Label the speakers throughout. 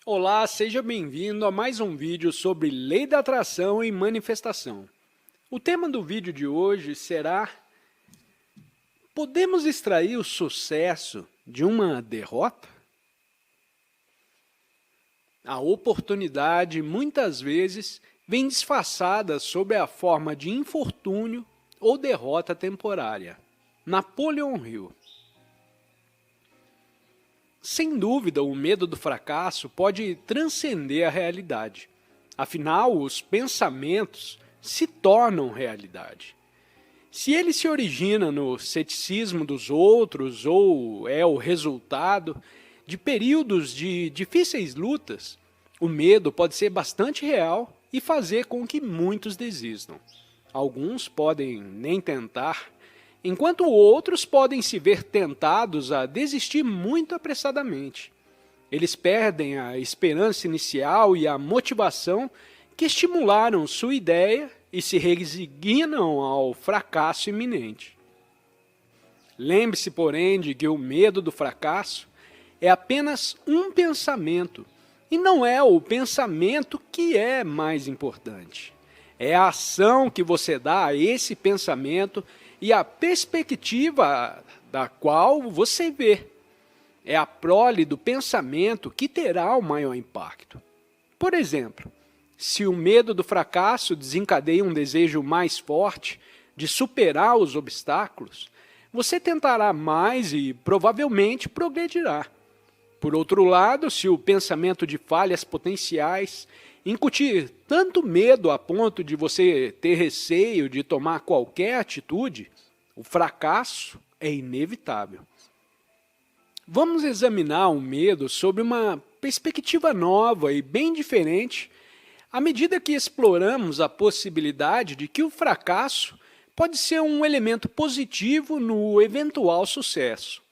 Speaker 1: Olá, seja bem-vindo a mais um vídeo sobre lei da atração e manifestação. O tema do vídeo de hoje será: podemos extrair o sucesso de uma derrota? A oportunidade muitas vezes vem disfarçada sob a forma de infortúnio ou derrota temporária. Napoleon Hill. Sem dúvida, o medo do fracasso pode transcender a realidade. Afinal, os pensamentos se tornam realidade. Se ele se origina no ceticismo dos outros ou é o resultado de períodos de difíceis lutas, o medo pode ser bastante real e fazer com que muitos desistam. Alguns podem nem tentar, enquanto outros podem se ver tentados a desistir muito apressadamente. Eles perdem a esperança inicial e a motivação que estimularam sua ideia e se resignam ao fracasso iminente. Lembre-se, porém, de que o medo do fracasso é apenas um pensamento, e não é o pensamento que é mais importante. É a ação que você dá a esse pensamento e a perspectiva da qual você vê. É a prole do pensamento que terá o maior impacto. Por exemplo, se o medo do fracasso desencadeia um desejo mais forte de superar os obstáculos, você tentará mais e provavelmente progredirá. Por outro lado, se o pensamento de falhas potenciais incutir tanto medo a ponto de você ter receio de tomar qualquer atitude, o fracasso é inevitável. Vamos examinar o medo sob uma perspectiva nova e bem diferente, à medida que exploramos a possibilidade de que o fracasso pode ser um elemento positivo no eventual sucesso.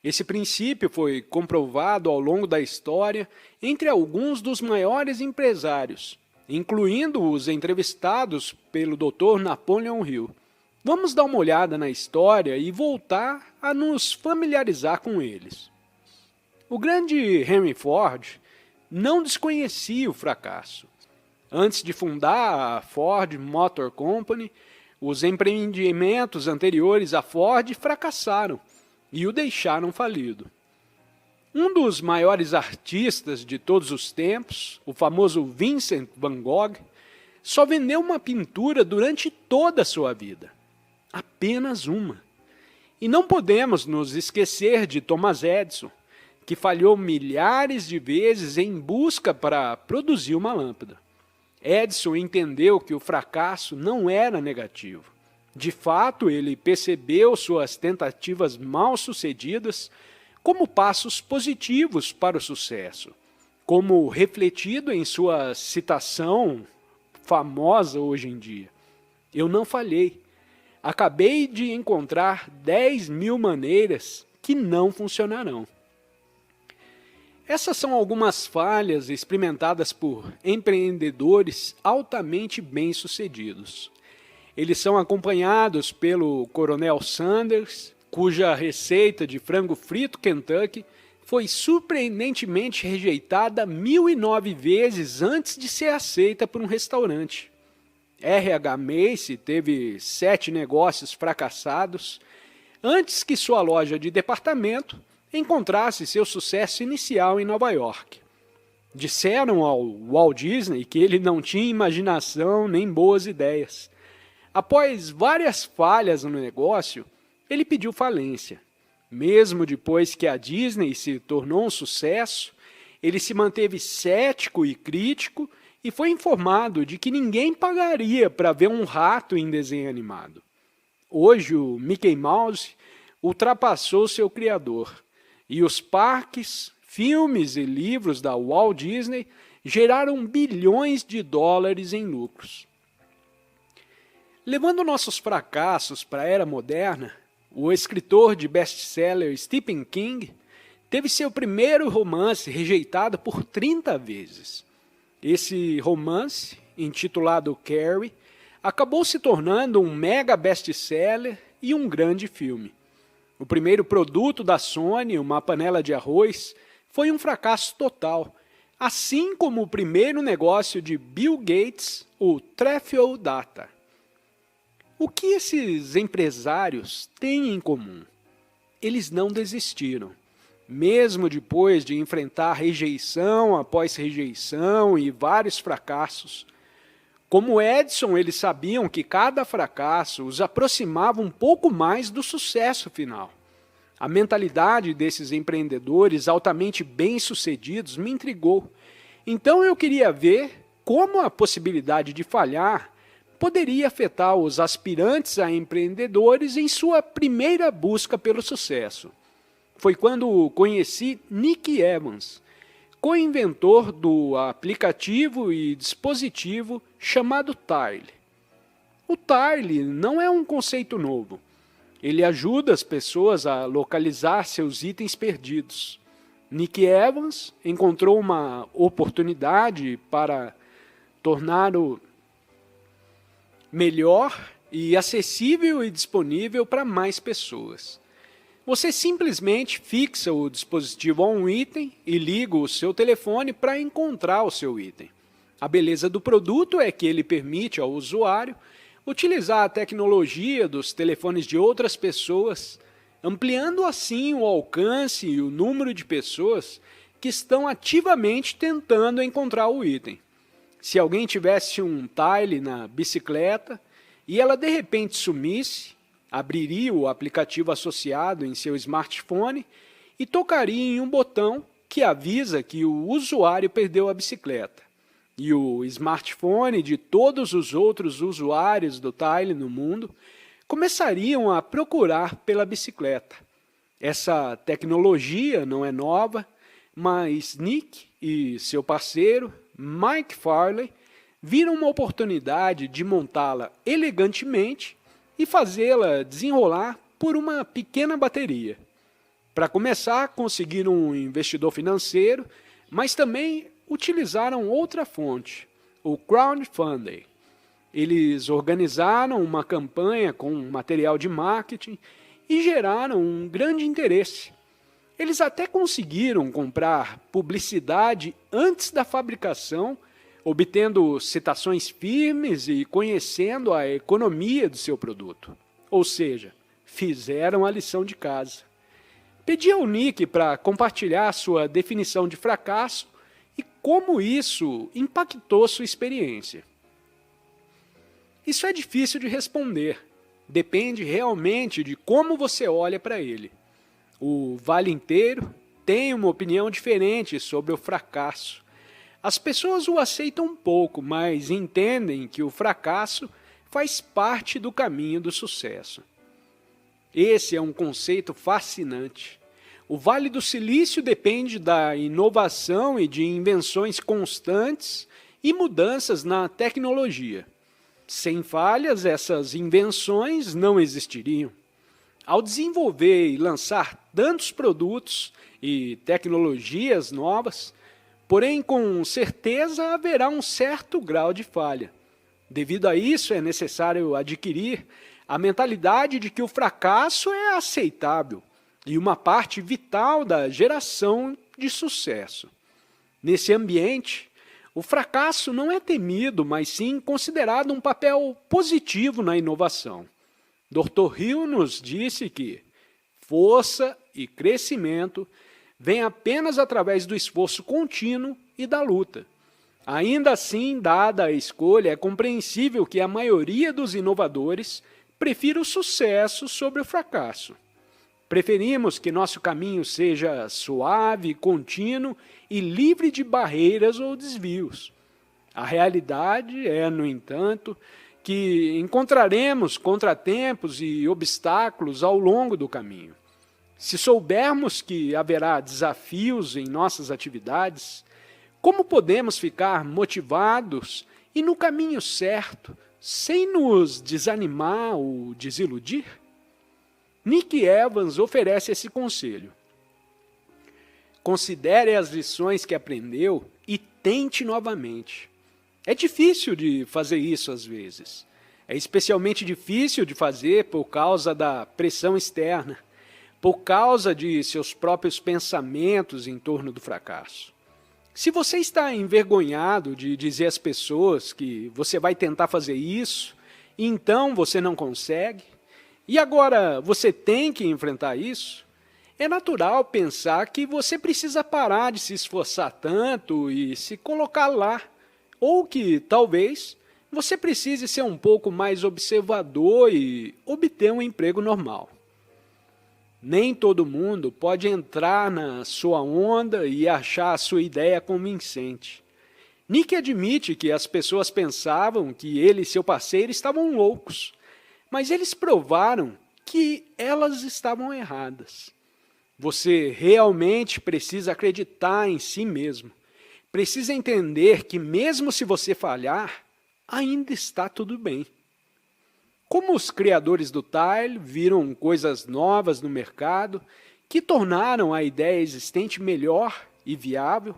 Speaker 1: Esse princípio foi comprovado ao longo da história entre alguns dos maiores empresários, incluindo os entrevistados pelo Dr. Napoleon Hill. Vamos dar uma olhada na história e voltar a nos familiarizar com eles. O grande Henry Ford não desconhecia o fracasso. Antes de fundar a Ford Motor Company, os empreendimentos anteriores à Ford fracassaram e o deixaram falido. Um dos maiores artistas de todos os tempos, o famoso Vincent van Gogh, só vendeu uma pintura durante toda a sua vida. Apenas uma. E não podemos nos esquecer de Thomas Edison, que falhou milhares de vezes em busca para produzir uma lâmpada. Edison entendeu que o fracasso não era negativo. De fato, ele percebeu suas tentativas mal-sucedidas como passos positivos para o sucesso, como refletido em sua citação famosa hoje em dia. Eu não falhei. Acabei de encontrar 10.000 maneiras que não funcionarão. Essas são algumas falhas experimentadas por empreendedores altamente bem-sucedidos. Eles são acompanhados pelo Coronel Sanders, cuja receita de frango frito Kentucky foi surpreendentemente rejeitada 1.009 vezes antes de ser aceita por um restaurante. R.H. Macy teve 7 negócios fracassados antes que sua loja de departamento encontrasse seu sucesso inicial em Nova York. Disseram ao Walt Disney que ele não tinha imaginação nem boas ideias. Após várias falhas no negócio, ele pediu falência. Mesmo depois que a Disney se tornou um sucesso, ele se manteve cético e crítico e foi informado de que ninguém pagaria para ver um rato em desenho animado. Hoje, o Mickey Mouse ultrapassou seu criador, e os parques, filmes e livros da Walt Disney geraram bilhões de dólares em lucros. Levando nossos fracassos para a era moderna, o escritor de best-seller Stephen King teve seu primeiro romance rejeitado por 30 vezes. Esse romance, intitulado Carrie, acabou se tornando um mega best-seller e um grande filme. O primeiro produto da Sony, uma panela de arroz, foi um fracasso total, assim como o primeiro negócio de Bill Gates, o Trefil Data. O que esses empresários têm em comum? Eles não desistiram. Mesmo depois de enfrentar rejeição após rejeição e vários fracassos, como Edison, eles sabiam que cada fracasso os aproximava um pouco mais do sucesso final. A mentalidade desses empreendedores altamente bem-sucedidos me intrigou. Então eu queria ver como a possibilidade de falhar poderia afetar os aspirantes a empreendedores em sua primeira busca pelo sucesso. Foi quando conheci Nick Evans, co-inventor do aplicativo e dispositivo chamado Tile. O Tile não é um conceito novo. Ele ajuda as pessoas a localizar seus itens perdidos. Nick Evans encontrou uma oportunidade para torná-lo melhor e acessível e disponível para mais pessoas. Você simplesmente fixa o dispositivo a um item e liga o seu telefone para encontrar o seu item. A beleza do produto é que ele permite ao usuário utilizar a tecnologia dos telefones de outras pessoas, ampliando assim o alcance e o número de pessoas que estão ativamente tentando encontrar o item. Se alguém tivesse um Tile na bicicleta e ela de repente sumisse, abriria o aplicativo associado em seu smartphone e tocaria em um botão que avisa que o usuário perdeu a bicicleta. E o smartphone de todos os outros usuários do Tile no mundo começariam a procurar pela bicicleta. Essa tecnologia não é nova, mas Nick e seu parceiro, Mike Farley, viram uma oportunidade de montá-la elegantemente e fazê-la desenrolar por uma pequena bateria. Para começar, conseguiram um investidor financeiro, mas também utilizaram outra fonte, o crowdfunding. Eles organizaram uma campanha com material de marketing e geraram um grande interesse. Eles até conseguiram comprar publicidade antes da fabricação, obtendo citações firmes e conhecendo a economia do seu produto. Ou seja, fizeram a lição de casa. Pedi ao Nick para compartilhar sua definição de fracasso e como isso impactou sua experiência. Isso é difícil de responder. Depende realmente de como você olha para ele. O Vale inteiro tem uma opinião diferente sobre o fracasso. As pessoas o aceitam um pouco, mas entendem que o fracasso faz parte do caminho do sucesso. Esse é um conceito fascinante. O Vale do Silício depende da inovação e de invenções constantes e mudanças na tecnologia. Sem falhas, essas invenções não existiriam. Ao desenvolver e lançar tantos produtos e tecnologias novas, porém com certeza haverá um certo grau de falha. Devido a isso, é necessário adquirir a mentalidade de que o fracasso é aceitável e uma parte vital da geração de sucesso. Nesse ambiente, o fracasso não é temido, mas sim considerado um papel positivo na inovação. Dr. Hill nos disse que força e crescimento vêm apenas através do esforço contínuo e da luta. Ainda assim, dada a escolha, é compreensível que a maioria dos inovadores prefira o sucesso sobre o fracasso. Preferimos que nosso caminho seja suave, contínuo e livre de barreiras ou desvios. A realidade é, no entanto, que encontraremos contratempos e obstáculos ao longo do caminho. Se soubermos que haverá desafios em nossas atividades, como podemos ficar motivados e no caminho certo, sem nos desanimar ou desiludir? Nick Evans oferece esse conselho. Considere as lições que aprendeu e tente novamente. É difícil de fazer isso às vezes. É especialmente difícil de fazer por causa da pressão externa, por causa de seus próprios pensamentos em torno do fracasso. Se você está envergonhado de dizer às pessoas que você vai tentar fazer isso, e então você não consegue, e agora você tem que enfrentar isso, é natural pensar que você precisa parar de se esforçar tanto e se colocar lá, ou que, talvez, você precise ser um pouco mais observador e obter um emprego normal. Nem todo mundo pode entrar na sua onda e achar a sua ideia convincente. Nick admite que as pessoas pensavam que ele e seu parceiro estavam loucos, mas eles provaram que elas estavam erradas. Você realmente precisa acreditar em si mesmo. Precisa entender que mesmo se você falhar, ainda está tudo bem. Como os criadores do Tile viram coisas novas no mercado que tornaram a ideia existente melhor e viável,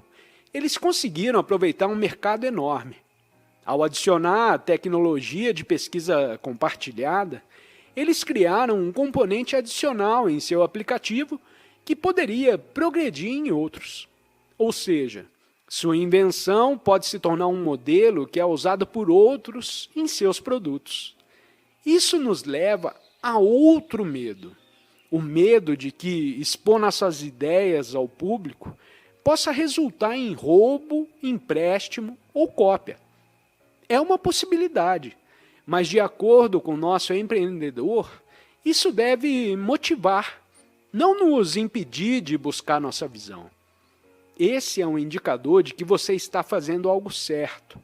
Speaker 1: eles conseguiram aproveitar um mercado enorme. Ao adicionar a tecnologia de pesquisa compartilhada, eles criaram um componente adicional em seu aplicativo que poderia progredir em outros. Ou seja, sua invenção pode se tornar um modelo que é usado por outros em seus produtos. Isso nos leva a outro medo, o medo de que expor nossas ideias ao público possa resultar em roubo, empréstimo ou cópia. É uma possibilidade, mas de acordo com o nosso empreendedor, isso deve motivar, não nos impedir de buscar nossa visão. Esse é um indicador de que você está fazendo algo certo,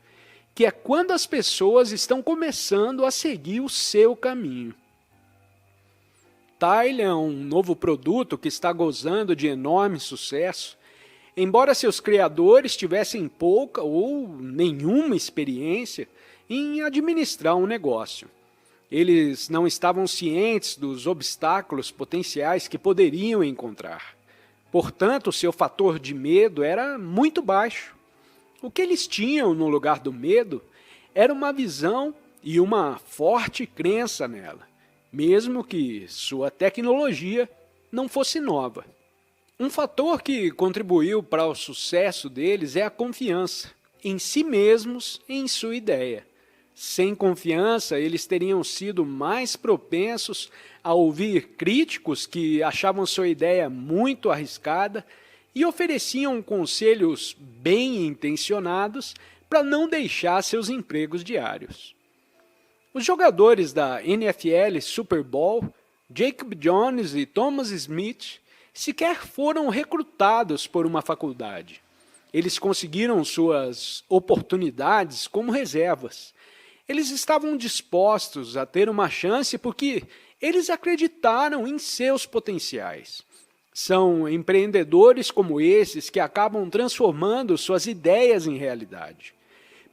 Speaker 1: que é quando as pessoas estão começando a seguir o seu caminho. Tile é um novo produto que está gozando de enorme sucesso, embora seus criadores tivessem pouca ou nenhuma experiência em administrar um negócio. Eles não estavam cientes dos obstáculos potenciais que poderiam encontrar. Portanto, seu fator de medo era muito baixo. O que eles tinham no lugar do medo era uma visão e uma forte crença nela, mesmo que sua tecnologia não fosse nova. Um fator que contribuiu para o sucesso deles é a confiança em si mesmos e em sua ideia. Sem confiança, eles teriam sido mais propensos a ouvir críticos que achavam sua ideia muito arriscada e ofereciam conselhos bem intencionados para não deixar seus empregos diários. Os jogadores da NFL Super Bowl, Jacob Jones e Thomas Smith, sequer foram recrutados por uma faculdade. Eles conseguiram suas oportunidades como reservas. Eles estavam dispostos a ter uma chance porque eles acreditaram em seus potenciais. São empreendedores como esses que acabam transformando suas ideias em realidade.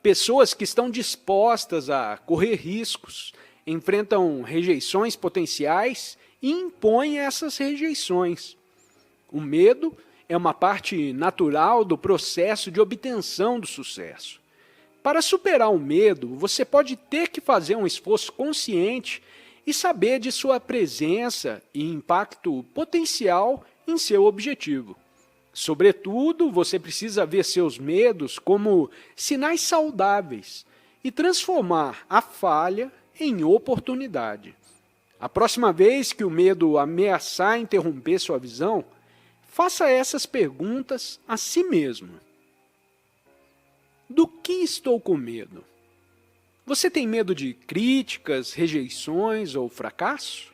Speaker 1: Pessoas que estão dispostas a correr riscos, enfrentam rejeições potenciais e impõem essas rejeições. O medo é uma parte natural do processo de obtenção do sucesso. Para superar o medo, você pode ter que fazer um esforço consciente e saber de sua presença e impacto potencial em seu objetivo. Sobretudo, você precisa ver seus medos como sinais saudáveis e transformar a falha em oportunidade. A próxima vez que o medo ameaçar interromper sua visão, faça essas perguntas a si mesmo. Do que estou com medo? Você tem medo de críticas, rejeições ou fracasso?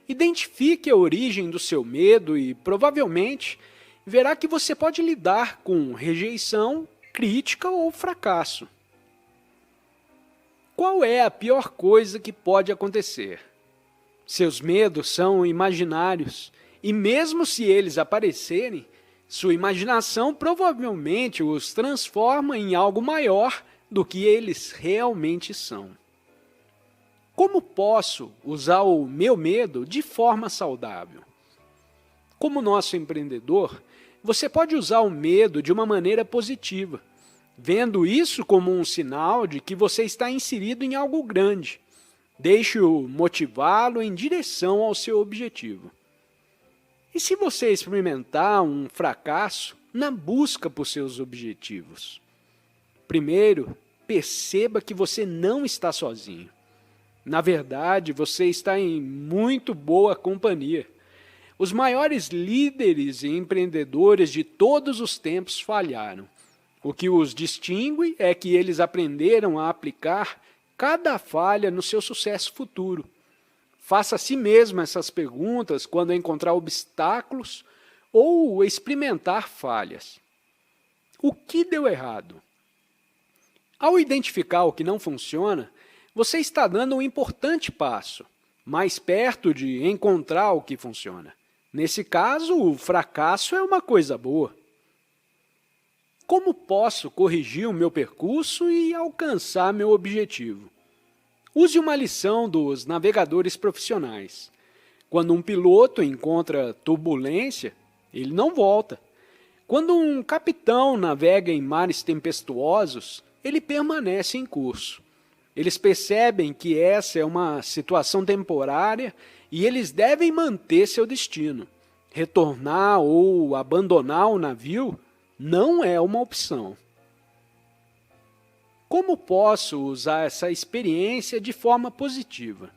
Speaker 1: Identifique a origem do seu medo e, provavelmente, verá que você pode lidar com rejeição, crítica ou fracasso. Qual é a pior coisa que pode acontecer? Seus medos são imaginários, e mesmo se eles aparecerem, sua imaginação provavelmente os transforma em algo maior do que eles realmente são. Como posso usar o meu medo de forma saudável? Como nosso empreendedor, você pode usar o medo de uma maneira positiva, vendo isso como um sinal de que você está inserido em algo grande. Deixe-o motivá-lo em direção ao seu objetivo. E se você experimentar um fracasso, na busca por seus objetivos. Primeiro, perceba que você não está sozinho. Na verdade, você está em muito boa companhia. Os maiores líderes e empreendedores de todos os tempos falharam. O que os distingue é que eles aprenderam a aplicar cada falha no seu sucesso futuro. Faça a si mesmo essas perguntas quando encontrar obstáculos ou experimentar falhas. O que deu errado? Ao identificar o que não funciona, você está dando um importante passo, mais perto de encontrar o que funciona. Nesse caso, o fracasso é uma coisa boa. Como posso corrigir o meu percurso e alcançar meu objetivo? Use uma lição dos navegadores profissionais. Quando um piloto encontra turbulência, ele não volta. Quando um capitão navega em mares tempestuosos, ele permanece em curso. Eles percebem que essa é uma situação temporária e eles devem manter seu destino. Retornar ou abandonar o navio não é uma opção. Como posso usar essa experiência de forma positiva?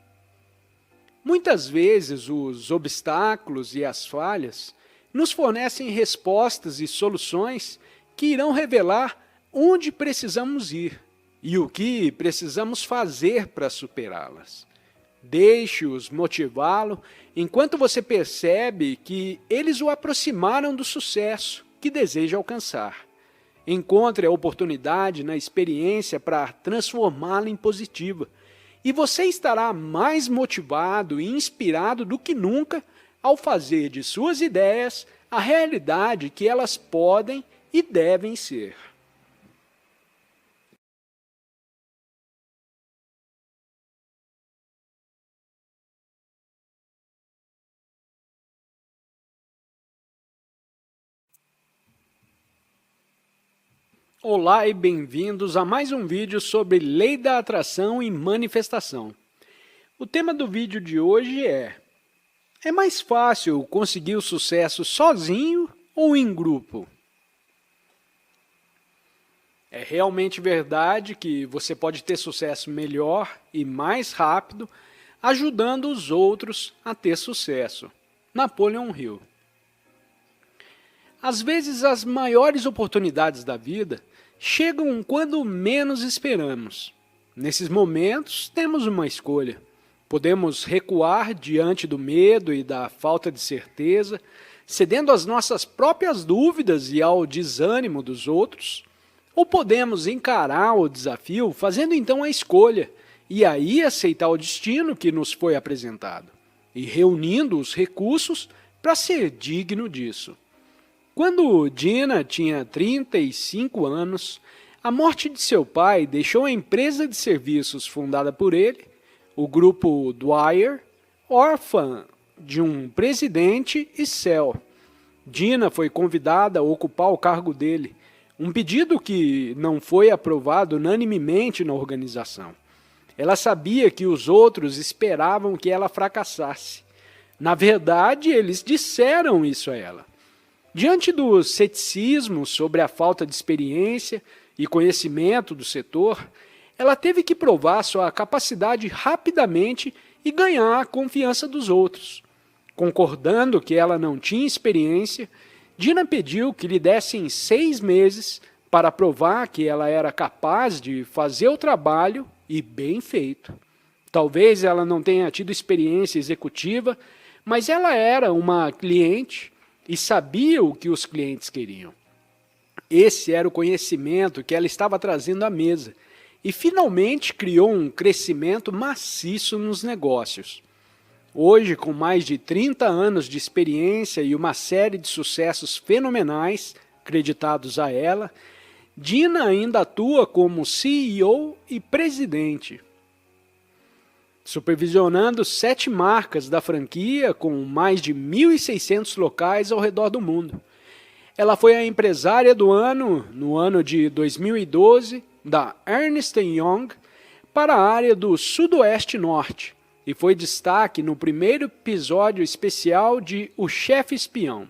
Speaker 1: Muitas vezes os obstáculos e as falhas nos fornecem respostas e soluções que irão revelar onde precisamos ir e o que precisamos fazer para superá-las. Deixe-os motivá-lo enquanto você percebe que eles o aproximaram do sucesso que deseja alcançar. Encontre a oportunidade na experiência para transformá-la em positiva, e você estará mais motivado e inspirado do que nunca ao fazer de suas ideias a realidade que elas podem e devem ser. Olá e bem-vindos a mais um vídeo sobre lei da atração e manifestação. O tema do vídeo de hoje é mais fácil conseguir o sucesso sozinho ou em grupo? É realmente verdade que você pode ter sucesso melhor e mais rápido ajudando os outros a ter sucesso. Napoleon Hill. Às vezes, as maiores oportunidades da vida chegam quando menos esperamos. Nesses momentos, temos uma escolha. Podemos recuar diante do medo e da falta de certeza, cedendo às nossas próprias dúvidas e ao desânimo dos outros, ou podemos encarar o desafio fazendo então a escolha e aí aceitar o destino que nos foi apresentado, e reunindo os recursos para ser digno disso. Quando Dina tinha 35 anos, a morte de seu pai deixou a empresa de serviços fundada por ele, o grupo Dwyer, órfã de um presidente e céu. Dina foi convidada a ocupar o cargo dele, um pedido que não foi aprovado unanimemente na organização. Ela sabia que os outros esperavam que ela fracassasse. Na verdade, eles disseram isso a ela. Diante do ceticismo sobre a falta de experiência e conhecimento do setor, ela teve que provar sua capacidade rapidamente e ganhar a confiança dos outros. Concordando que ela não tinha experiência, Dina pediu que lhe dessem 6 meses para provar que ela era capaz de fazer o trabalho e bem feito. Talvez ela não tenha tido experiência executiva, mas ela era uma cliente e sabia o que os clientes queriam. Esse era o conhecimento que ela estava trazendo à mesa e finalmente criou um crescimento maciço nos negócios. Hoje, com mais de 30 anos de experiência e uma série de sucessos fenomenais creditados a ela, Dina ainda atua como CEO e presidente, supervisionando 7 marcas da franquia com mais de 1.600 locais ao redor do mundo. Ela foi a empresária do ano, no ano de 2012, da Ernst Young para a área do Sudoeste Norte e foi destaque no primeiro episódio especial de O Chefe Espião,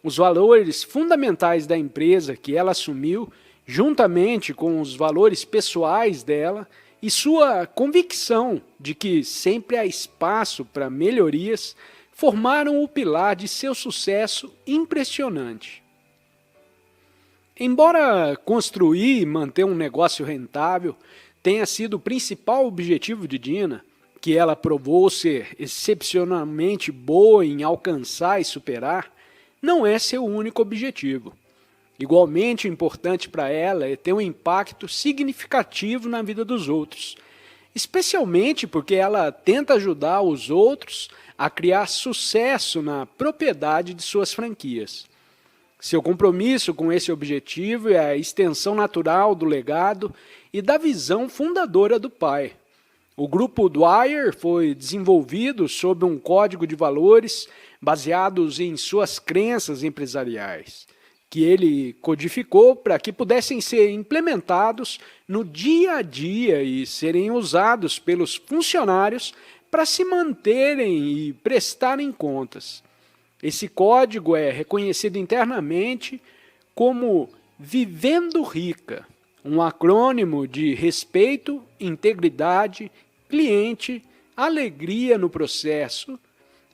Speaker 1: os valores fundamentais da empresa que ela assumiu, juntamente com os valores pessoais dela e sua convicção de que sempre há espaço para melhorias, formaram o pilar de seu sucesso impressionante. Embora construir e manter um negócio rentável tenha sido o principal objetivo de Dina, que ela provou ser excepcionalmente boa em alcançar e superar, não é seu único objetivo. Igualmente importante para ela é ter um impacto significativo na vida dos outros, especialmente porque ela tenta ajudar os outros a criar sucesso na propriedade de suas franquias. Seu compromisso com esse objetivo é a extensão natural do legado e da visão fundadora do pai. O grupo Dwyer foi desenvolvido sob um código de valores baseados em suas crenças empresariais, que ele codificou para que pudessem ser implementados no dia a dia e serem usados pelos funcionários para se manterem e prestarem contas. Esse código é reconhecido internamente como Vivendo Rica, um acrônimo de respeito, integridade, cliente, alegria no processo,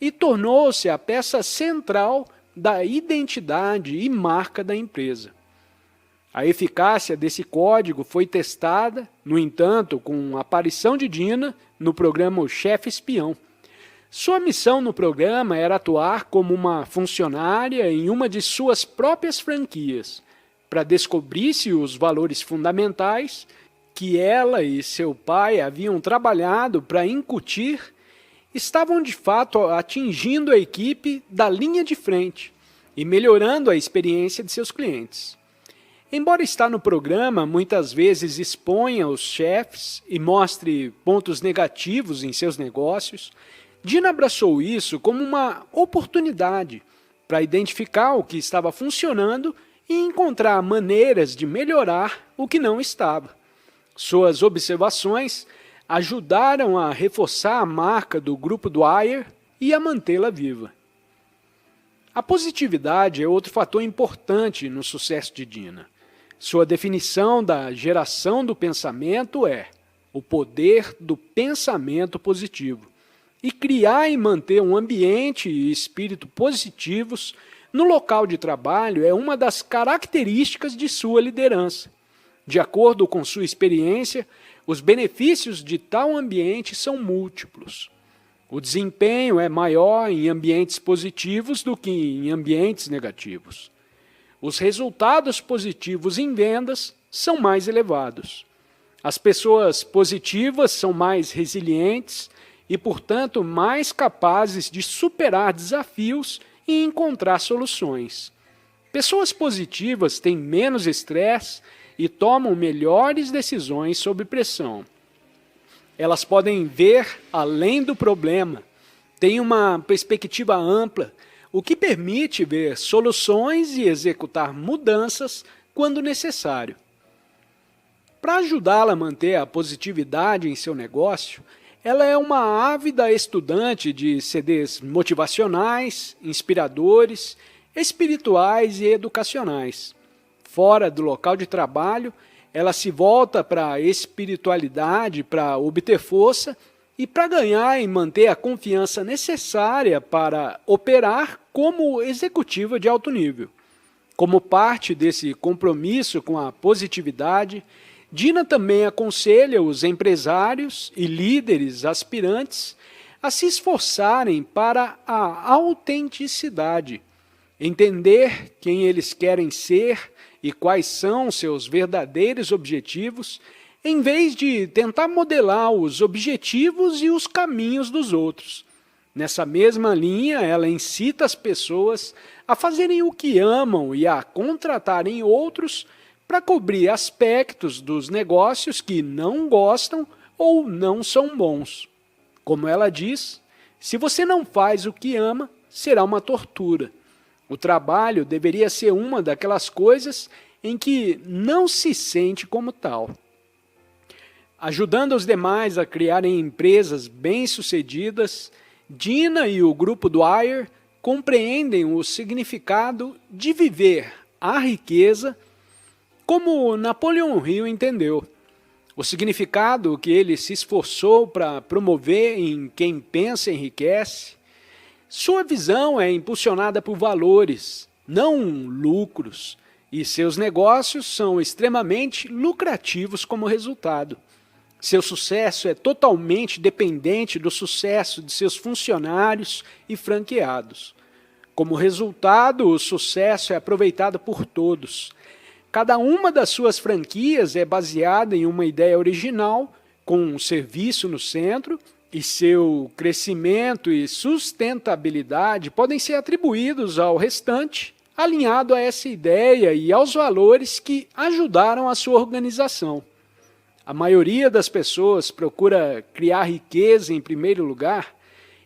Speaker 1: e tornou-se a peça central da identidade e marca da empresa. A eficácia desse código foi testada, no entanto, com a aparição de Dina no programa O Chefe Espião. Sua missão no programa era atuar como uma funcionária em uma de suas próprias franquias, para descobrir se os valores fundamentais que ela e seu pai haviam trabalhado para incutir estavam de fato atingindo a equipe da linha de frente e melhorando a experiência de seus clientes. Embora estar no programa muitas vezes exponha os chefes e mostre pontos negativos em seus negócios, Dina abraçou isso como uma oportunidade para identificar o que estava funcionando e encontrar maneiras de melhorar o que não estava. Suas observações ajudaram a reforçar a marca do grupo Dwyer e a mantê-la viva. A positividade é outro fator importante no sucesso de Dina. Sua definição da geração do pensamento é o poder do pensamento positivo e criar e manter um ambiente e espírito positivos no local de trabalho é uma das características de sua liderança. De acordo com sua experiência, os benefícios de tal ambiente são múltiplos. O desempenho é maior em ambientes positivos do que em ambientes negativos. Os resultados positivos em vendas são mais elevados. As pessoas positivas são mais resilientes e, portanto, mais capazes de superar desafios e encontrar soluções. Pessoas positivas têm menos estresse e tomam melhores decisões sob pressão. Elas podem ver além do problema, têm uma perspectiva ampla, o que permite ver soluções e executar mudanças quando necessário. Para ajudá-la a manter a positividade em seu negócio, ela é uma ávida estudante de CDs motivacionais, inspiradores, espirituais e educacionais. Fora do local de trabalho, ela se volta para a espiritualidade para obter força e para ganhar e manter a confiança necessária para operar como executiva de alto nível. Como parte desse compromisso com a positividade, Dina também aconselha os empresários e líderes aspirantes a se esforçarem para a autenticidade, entender quem eles querem ser e quais são seus verdadeiros objetivos, em vez de tentar modelar os objetivos e os caminhos dos outros. Nessa mesma linha, ela incita as pessoas a fazerem o que amam e a contratarem outros para cobrir aspectos dos negócios que não gostam ou não são bons. Como ela diz, se você não faz o que ama, será uma tortura. O trabalho deveria ser uma daquelas coisas em que não se sente como tal. Ajudando os demais a criarem empresas bem-sucedidas, Dina e o grupo Dwyer compreendem o significado de viver a riqueza como Napoleão Hill entendeu. O significado que ele se esforçou para promover em quem pensa enriquece. Sua visão é impulsionada por valores, não lucros, e seus negócios são extremamente lucrativos como resultado. Seu sucesso é totalmente dependente do sucesso de seus funcionários e franqueados. Como resultado, o sucesso é aproveitado por todos. Cada uma das suas franquias é baseada em uma ideia original, com um serviço no centro, e seu crescimento e sustentabilidade podem ser atribuídos ao restante, alinhado a essa ideia e aos valores que ajudaram a sua organização. A maioria das pessoas procura criar riqueza em primeiro lugar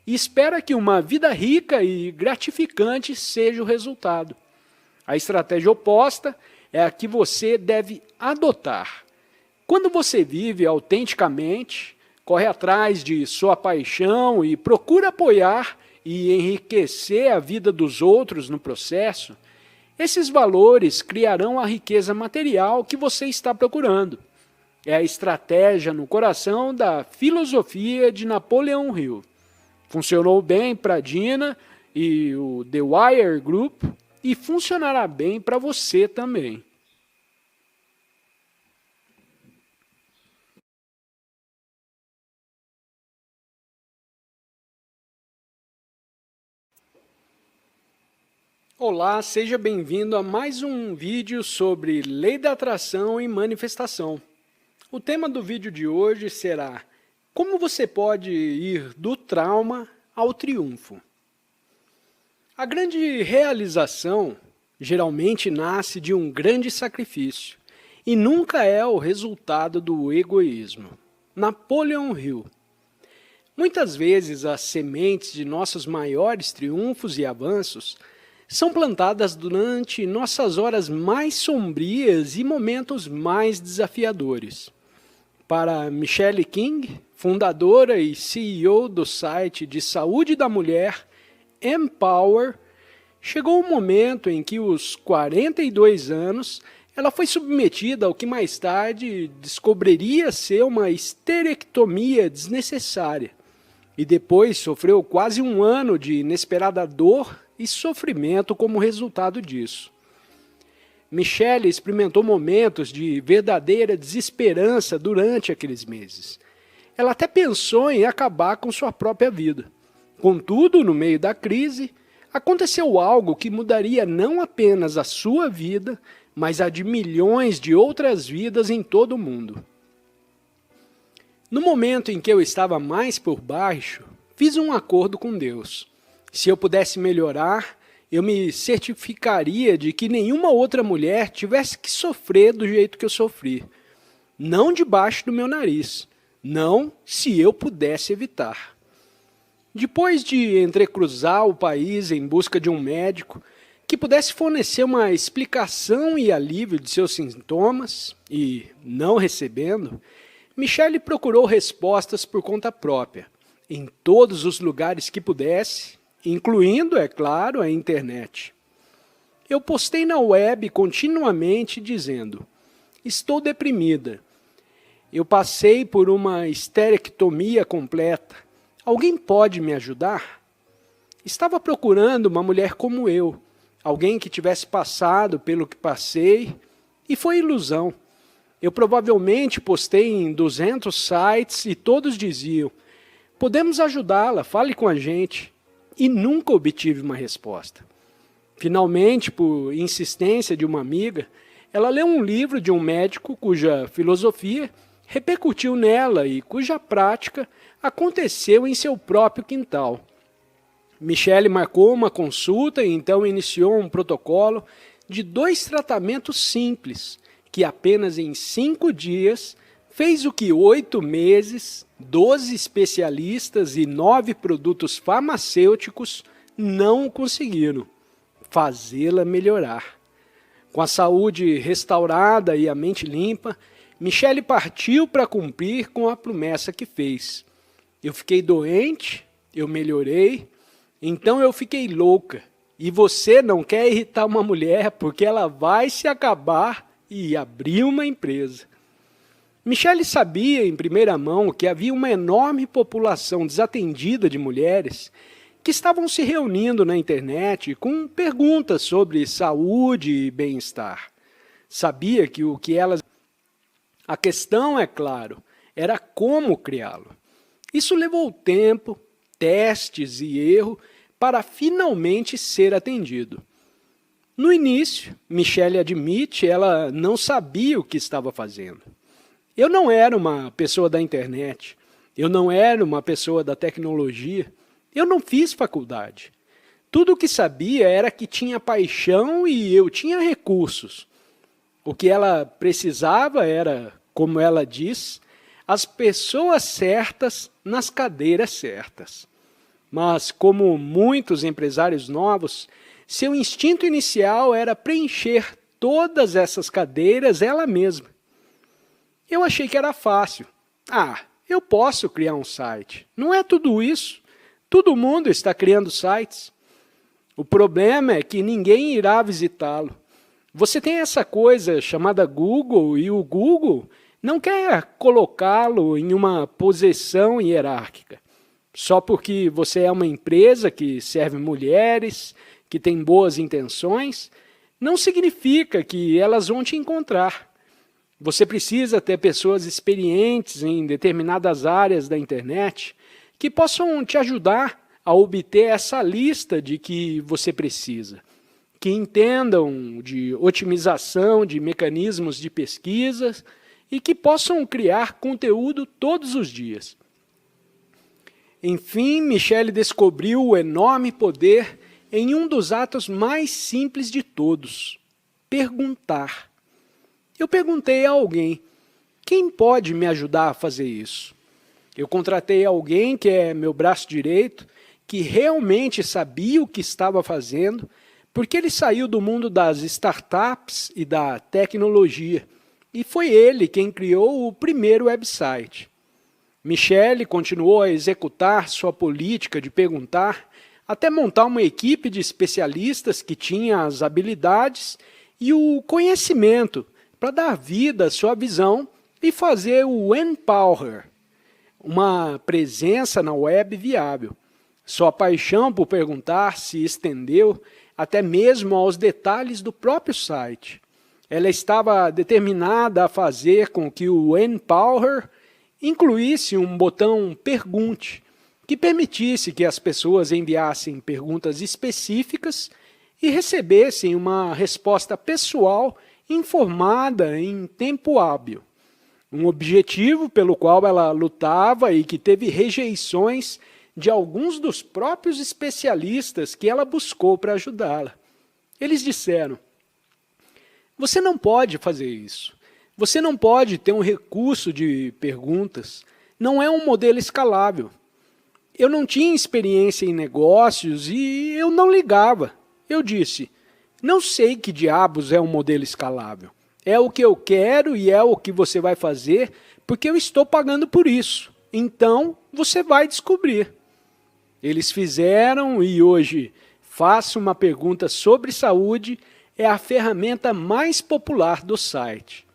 Speaker 1: e espera que uma vida rica e gratificante seja o resultado. A estratégia oposta é a que você deve adotar. Quando você vive autenticamente, corre atrás de sua paixão e procura apoiar e enriquecer a vida dos outros no processo, esses valores criarão a riqueza material que você está procurando. É a estratégia no coração da filosofia de Napoleão Hill. Funcionou bem para a Dina e o The Wire Group e funcionará bem para você também. Olá, seja bem-vindo a mais um vídeo sobre lei da atração e manifestação. O tema do vídeo de hoje será como você pode ir do trauma ao triunfo. A grande realização geralmente nasce de um grande sacrifício e nunca é o resultado do egoísmo. Napoleão Hill. Muitas vezes as sementes de nossos maiores triunfos e avanços são plantadas durante nossas horas mais sombrias e momentos mais desafiadores. Para Michelle King, fundadora e CEO do site de saúde da mulher Empower, chegou o momento em que, aos 42 anos, ela foi submetida ao que mais tarde descobriria ser uma esterectomia desnecessária e depois sofreu quase um ano de inesperada dor e sofrimento como resultado disso. Michelle experimentou momentos de verdadeira desesperança durante aqueles meses. Ela até pensou em acabar com sua própria vida. Contudo, no meio da crise, aconteceu algo que mudaria não apenas a sua vida, mas a de milhões de outras vidas em todo o mundo. No momento em que eu estava mais por baixo, fiz um acordo com Deus. Se eu pudesse melhorar, eu me certificaria de que nenhuma outra mulher tivesse que sofrer do jeito que eu sofri. Não debaixo do meu nariz. Não se eu pudesse evitar. Depois de entrecruzar o país em busca de um médico que pudesse fornecer uma explicação e alívio de seus sintomas, e não recebendo, Michelle procurou respostas por conta própria, em todos os lugares que pudesse, incluindo, é claro, a internet. Eu postei na web continuamente dizendo: estou deprimida. Eu passei por uma esterectomia completa. Alguém pode me ajudar? Estava procurando uma mulher como eu, alguém que tivesse passado pelo que passei, e foi ilusão. Eu provavelmente postei em 200 sites e todos diziam: podemos ajudá-la, fale com a gente. E nunca obtive uma resposta. Finalmente, por insistência de uma amiga, ela leu um livro de um médico cuja filosofia repercutiu nela e cuja prática aconteceu em seu próprio quintal. Michelle marcou uma consulta e então iniciou um protocolo de 2 tratamentos simples, que apenas em 5 dias fez o que 8 meses, 12 especialistas e 9 produtos farmacêuticos não conseguiram: fazê-la melhorar. Com a saúde restaurada e a mente limpa, Michelle partiu para cumprir com a promessa que fez. Eu fiquei doente, eu melhorei, Então eu fiquei louca. E você não quer irritar uma mulher porque ela vai se acabar e abrir uma empresa. Michele sabia em primeira mão que havia uma enorme população desatendida de mulheres que estavam se reunindo na internet com perguntas sobre saúde e bem-estar. Sabia que o que elas... A questão, é claro, era como criá-lo. Isso levou tempo, testes e erro para finalmente ser atendido. No início, Michele admite, ela não sabia o que estava fazendo. Eu não era uma pessoa da internet, eu não era uma pessoa da tecnologia, eu não fiz faculdade. Tudo o que sabia era que tinha paixão e eu tinha recursos. O que ela precisava era, como ela diz, as pessoas certas nas cadeiras certas. Mas, como muitos empresários novos, seu instinto inicial era preencher todas essas cadeiras ela mesma. Eu achei que era fácil. Eu posso criar um site. Não é tudo isso. Todo mundo está criando sites. O problema é que ninguém irá visitá-lo. Você tem essa coisa chamada Google e o Google não quer colocá-lo em uma posição hierárquica. Só porque você é uma empresa que serve mulheres, que tem boas intenções, não significa que elas vão te encontrar. Você precisa ter pessoas experientes em determinadas áreas da internet que possam te ajudar a obter essa lista de que você precisa, que entendam de otimização de mecanismos de pesquisa e que possam criar conteúdo todos os dias. Enfim, Michele descobriu o enorme poder em um dos atos mais simples de todos: perguntar. Eu perguntei a alguém, quem pode me ajudar a fazer isso? Eu contratei alguém que é meu braço direito, que realmente sabia o que estava fazendo, porque ele saiu do mundo das startups e da tecnologia, e foi ele quem criou o primeiro website. Michele continuou a executar sua política de perguntar, até montar uma equipe de especialistas que tinha as habilidades e o conhecimento para dar vida à sua visão e fazer o Empower, uma presença na web viável. Sua paixão por perguntar se estendeu até mesmo aos detalhes do próprio site. Ela estava determinada a fazer com que o Empower incluísse um botão Pergunte, que permitisse que as pessoas enviassem perguntas específicas e recebessem uma resposta pessoal informada em tempo hábil. Um objetivo pelo qual ela lutava e que teve rejeições de alguns dos próprios especialistas que ela buscou para ajudá-la. Eles disseram, você não pode fazer isso. Você não pode ter um recurso de perguntas. Não é um modelo escalável. Eu não tinha experiência em negócios e eu não ligava. Eu disse, não sei que diabos é um modelo escalável. É o que eu quero e é o que você vai fazer porque eu estou pagando por isso. Então, você vai descobrir. Eles fizeram e hoje Faça uma pergunta sobre saúde é a ferramenta mais popular do site.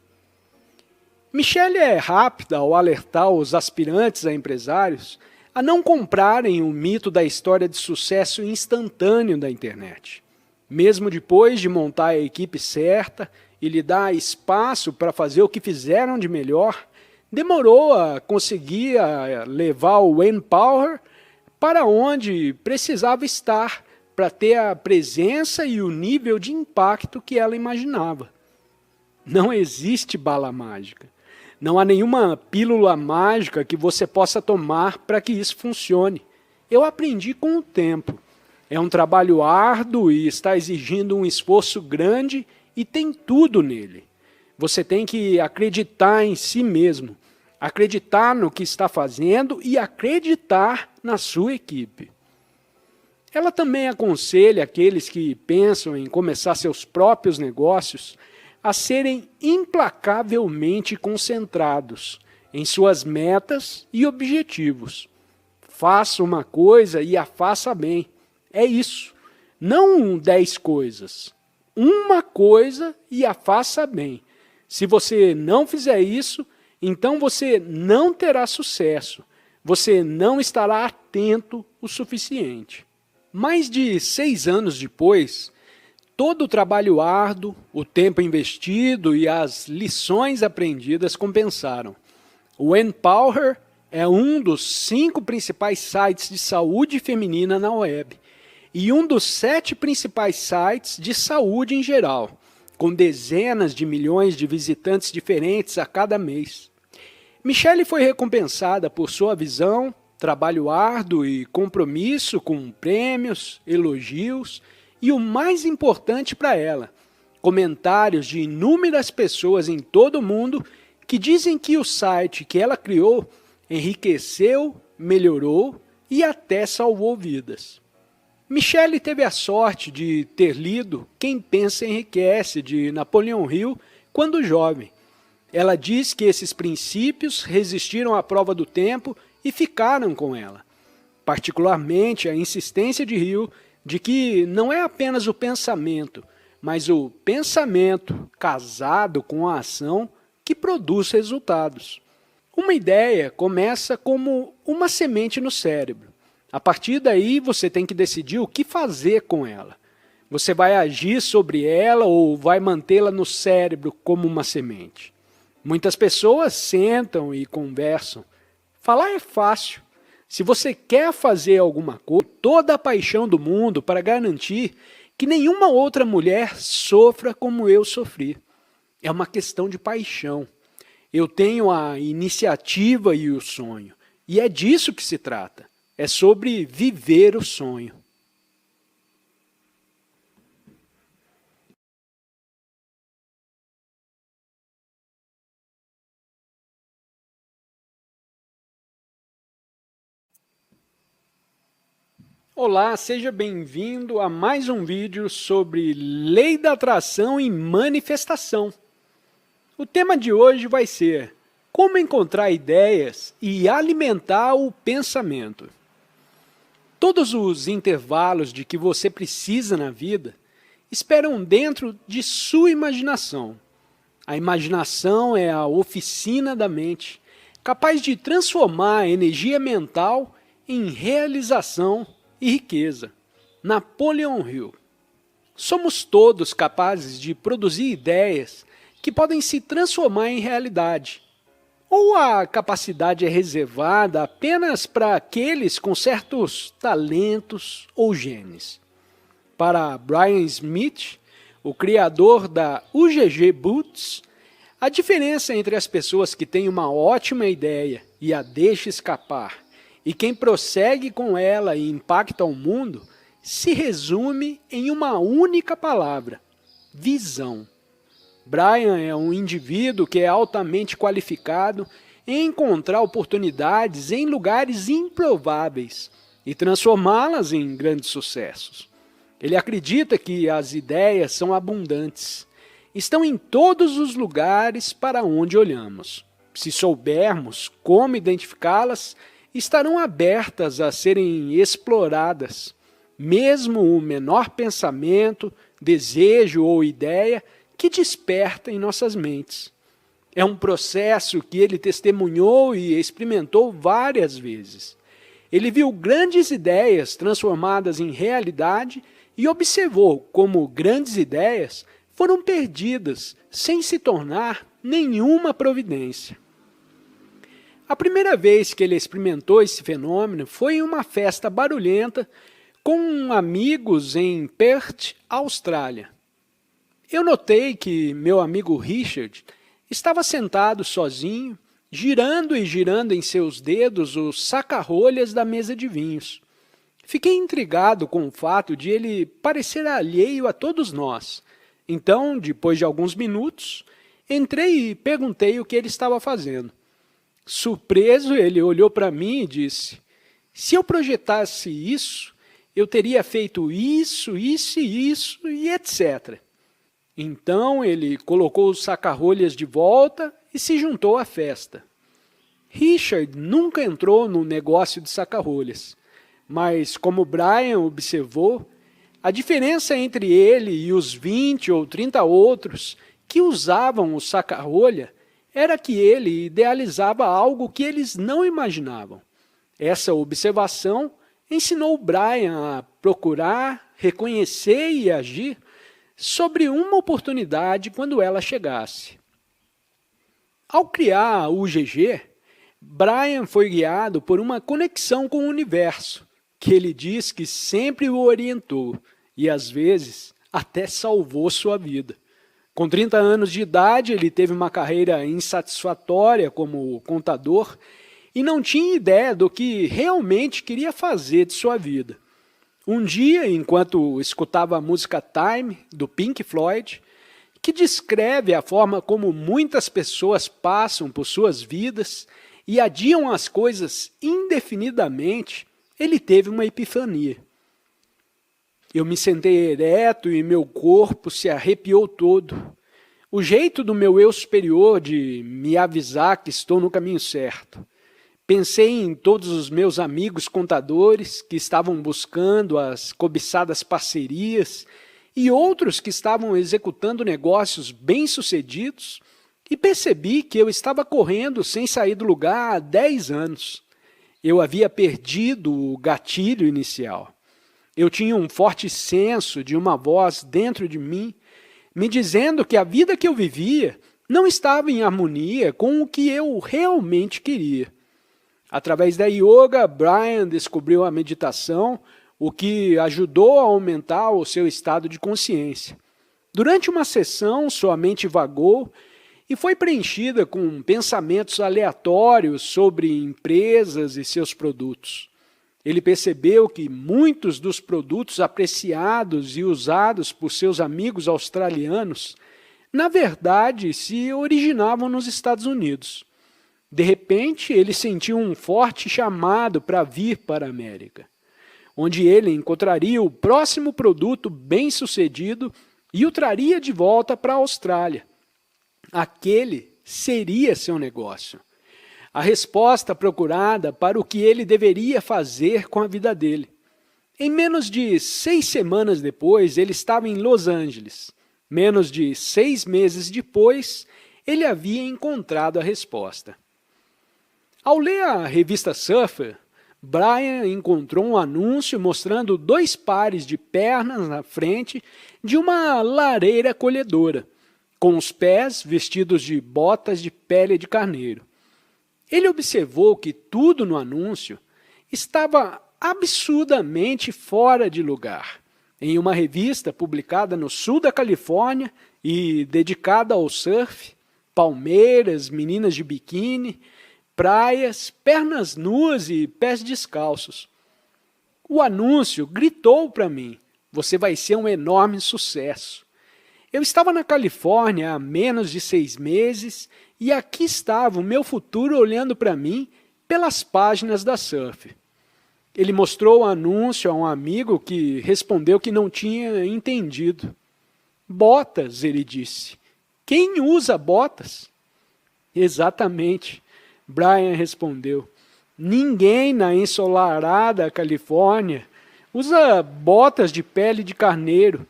Speaker 1: Michele é rápida ao alertar os aspirantes a empresários a não comprarem o mito da história de sucesso instantâneo da internet. Mesmo depois de montar a equipe certa e lhe dar espaço para fazer o que fizeram de melhor, demorou a conseguir levar o Empower para onde precisava estar para ter a presença e o nível de impacto que ela imaginava. Não existe bala mágica. Não há nenhuma pílula mágica que você possa tomar para que isso funcione. Eu aprendi com o tempo. É um trabalho árduo e está exigindo um esforço grande e tem tudo nele. Você tem que acreditar em si mesmo, acreditar no que está fazendo e acreditar na sua equipe. Ela também aconselha aqueles que pensam em começar seus próprios negócios a serem implacavelmente concentrados em suas metas e objetivos. Faça uma coisa e a faça bem. É isso. Não 10 coisas. Uma coisa e a faça bem. Se você não fizer isso, então você não terá sucesso. Você não estará atento o suficiente. Mais de 6 anos depois, todo o trabalho árduo, o tempo investido e as lições aprendidas compensaram. O Empower é um dos 5 principais sites de saúde feminina na web e um dos 7 principais sites de saúde em geral, com dezenas de milhões de visitantes diferentes a cada mês. Michelle foi recompensada por sua visão, trabalho árduo e compromisso com prêmios, elogios e o mais importante para ela, comentários de inúmeras pessoas em todo o mundo que dizem que o site que ela criou enriqueceu, melhorou e até salvou vidas. Michelle teve a sorte de ter lido Quem Pensa Enriquece, de Napoleão Hill, quando jovem. Ela diz que esses princípios resistiram à prova do tempo e ficaram com ela. Particularmente a insistência de Hill de que não é apenas o pensamento, mas o pensamento casado com a ação que produz resultados. Uma ideia começa como uma semente no cérebro. A partir daí, você tem que decidir o que fazer com ela. Você vai agir sobre ela ou vai mantê-la no cérebro como uma semente? Muitas pessoas sentam e conversam. Falar é fácil. Se você quer fazer alguma coisa, toda a paixão do mundo para garantir que nenhuma outra mulher sofra como eu sofri. É uma questão de paixão. Eu tenho a iniciativa e o sonho. E é disso que se trata. É sobre viver o sonho. Olá, seja bem-vindo a mais um vídeo sobre lei da atração e manifestação. O tema de hoje vai ser como encontrar ideias e alimentar o pensamento. Todos os intervalos de que você precisa na vida esperam dentro de sua imaginação. A imaginação é a oficina da mente, capaz de transformar a energia mental em realização e riqueza. Napoleão Hill. Somos todos capazes de produzir ideias que podem se transformar em realidade. Ou a capacidade é reservada apenas para aqueles com certos talentos ou genes? Para Brian Smith, o criador da UGG Boots, a diferença entre as pessoas que têm uma ótima ideia e a deixam escapar e quem prossegue com ela e impacta o mundo se resume em uma única palavra: visão. Brian é um indivíduo que é altamente qualificado em encontrar oportunidades em lugares improváveis e transformá-las em grandes sucessos. Ele acredita que as ideias são abundantes, estão em todos os lugares para onde olhamos. Se soubermos como identificá-las, estarão abertas a serem exploradas. Mesmo o menor pensamento, desejo ou ideia que desperta em nossas mentes. É um processo que ele testemunhou e experimentou várias vezes. Ele viu grandes ideias transformadas em realidade e observou como grandes ideias foram perdidas sem se tornar nenhuma providência. A primeira vez que ele experimentou esse fenômeno foi em uma festa barulhenta com amigos em Perth, Austrália. Eu notei que meu amigo Richard estava sentado sozinho, girando e girando em seus dedos os saca-rolhas da mesa de vinhos. Fiquei intrigado com o fato de ele parecer alheio a todos nós. Então, depois de alguns minutos, entrei e perguntei o que ele estava fazendo. Surpreso, ele olhou para mim e disse: se eu projetasse isso, eu teria feito isso, isso e isso e etc. Então ele colocou os saca-rolhas de volta e se juntou à festa. Richard nunca entrou no negócio de saca-rolhas, Mas, como Brian observou, a diferença entre ele e os 20 ou 30 outros que usavam o saca-rolha era que ele idealizava algo que eles não imaginavam. Essa observação ensinou Brian a procurar, reconhecer e agir sobre uma oportunidade quando ela chegasse. Ao criar o UGG, Brian foi guiado por uma conexão com o universo, que ele diz que sempre o orientou e, às vezes, até salvou sua vida. Com 30 anos de idade, ele teve uma carreira insatisfatória como contador e não tinha ideia do que realmente queria fazer de sua vida. Um dia, enquanto escutava a música Time, do Pink Floyd, que descreve a forma como muitas pessoas passam por suas vidas e adiam as coisas indefinidamente, ele teve uma epifania. Eu me sentei ereto e meu corpo se arrepiou todo. O jeito do meu eu superior de me avisar que estou no caminho certo. Pensei em todos os meus amigos contadores que estavam buscando as cobiçadas parcerias e outros que estavam executando negócios bem-sucedidos e percebi que eu estava correndo sem sair do lugar há 10 anos. Eu havia perdido o gatilho inicial. Eu tinha um forte senso de uma voz dentro de mim me dizendo que a vida que eu vivia não estava em harmonia com o que eu realmente queria. Através da yoga, Brian descobriu a meditação, o que ajudou a aumentar o seu estado de consciência. Durante uma sessão, sua mente vagou e foi preenchida com pensamentos aleatórios sobre empresas e seus produtos. Ele percebeu que muitos dos produtos apreciados e usados por seus amigos australianos, na verdade, se originavam nos Estados Unidos. De repente, ele sentiu um forte chamado para vir para a América, onde ele encontraria o próximo produto bem-sucedido e o traria de volta para a Austrália. Aquele seria seu negócio. A resposta procurada para o que ele deveria fazer com a vida dele. Em menos de 6 semanas depois, ele estava em Los Angeles. Menos de 6 meses depois, ele havia encontrado a resposta. Ao ler a revista Surfer, Brian encontrou um anúncio mostrando 2 pares de pernas na frente de uma lareira colhedora, com os pés vestidos de botas de pele de carneiro. Ele observou que tudo no anúncio estava absurdamente fora de lugar. Em uma revista publicada no sul da Califórnia e dedicada ao surf, palmeiras, meninas de biquíni, praias, pernas nuas e pés descalços. O anúncio gritou para mim: "Você vai ser um enorme sucesso." Eu estava na Califórnia há menos de 6 meses e aqui estava o meu futuro olhando para mim pelas páginas da Surf. Ele mostrou o anúncio a um amigo que respondeu que não tinha entendido. "Botas", ele disse. "Quem usa botas?" "Exatamente", Brian respondeu. "Ninguém na ensolarada Califórnia usa botas de pele de carneiro.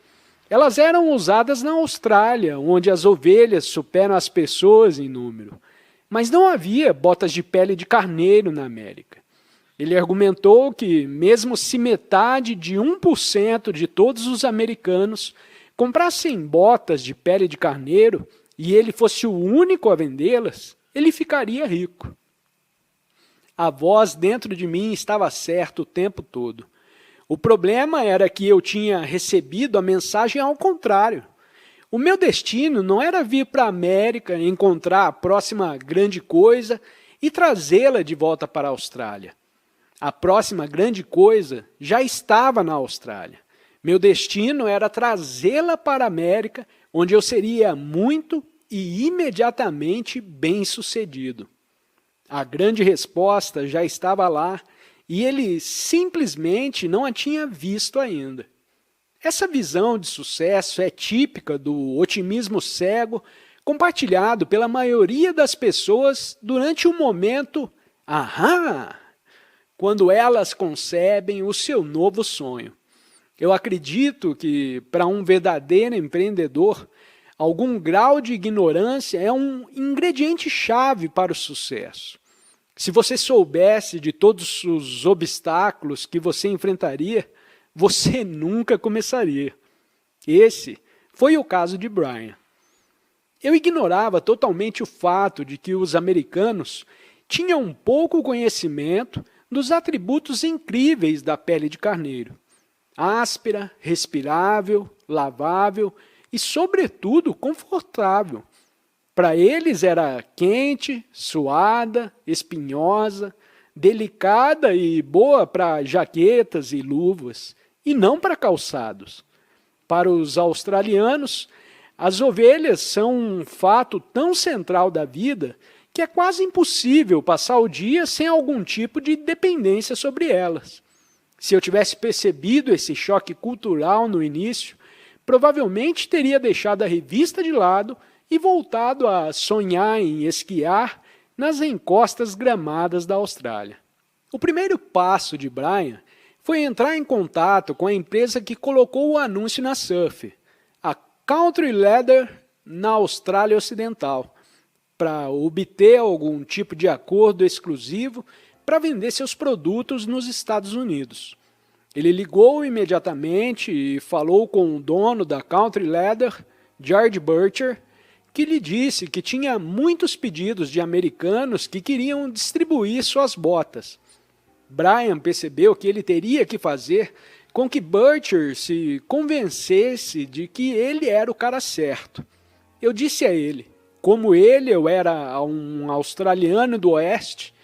Speaker 1: Elas eram usadas na Austrália, onde as ovelhas superam as pessoas em número. Mas não havia botas de pele de carneiro na América." Ele argumentou que, mesmo se metade de 1% de todos os americanos comprassem botas de pele de carneiro e ele fosse o único a vendê-las, ele ficaria rico. A voz dentro de mim estava certa o tempo todo. O problema era que eu tinha recebido a mensagem ao contrário. O meu destino não era vir para a América, encontrar a próxima grande coisa e trazê-la de volta para a Austrália. A próxima grande coisa já estava na Austrália. Meu destino era trazê-la para a América, onde eu seria muito e imediatamente bem-sucedido. A grande resposta já estava lá e ele simplesmente não a tinha visto ainda. Essa visão de sucesso é típica do otimismo cego compartilhado pela maioria das pessoas durante o momento "ahá", quando elas concebem o seu novo sonho. Eu acredito que, para um verdadeiro empreendedor, algum grau de ignorância é um ingrediente-chave para o sucesso. Se você soubesse de todos os obstáculos que você enfrentaria, você nunca começaria. Esse foi o caso de Brian. Eu ignorava totalmente o fato de que os americanos tinham pouco conhecimento dos atributos incríveis da pele de carneiro. Áspera, respirável, lavável e, sobretudo, confortável. Para eles era quente, suada, espinhosa, delicada e boa para jaquetas e luvas, e não para calçados. Para os australianos, as ovelhas são um fato tão central da vida que é quase impossível passar o dia sem algum tipo de dependência sobre elas. Se eu tivesse percebido esse choque cultural no início, provavelmente teria deixado a revista de lado e voltado a sonhar em esquiar nas encostas gramadas da Austrália. O primeiro passo de Brian foi entrar em contato com a empresa que colocou o anúncio na Surf, a Country Leather na Austrália Ocidental, para obter algum tipo de acordo exclusivo para vender seus produtos nos Estados Unidos. Ele ligou imediatamente e falou com o dono da Country Leather, George Butcher, que lhe disse que tinha muitos pedidos de americanos que queriam distribuir suas botas. Brian percebeu que ele teria que fazer com que Butcher se convencesse de que ele era o cara certo. Eu disse a ele, como eu era um australiano do Oeste,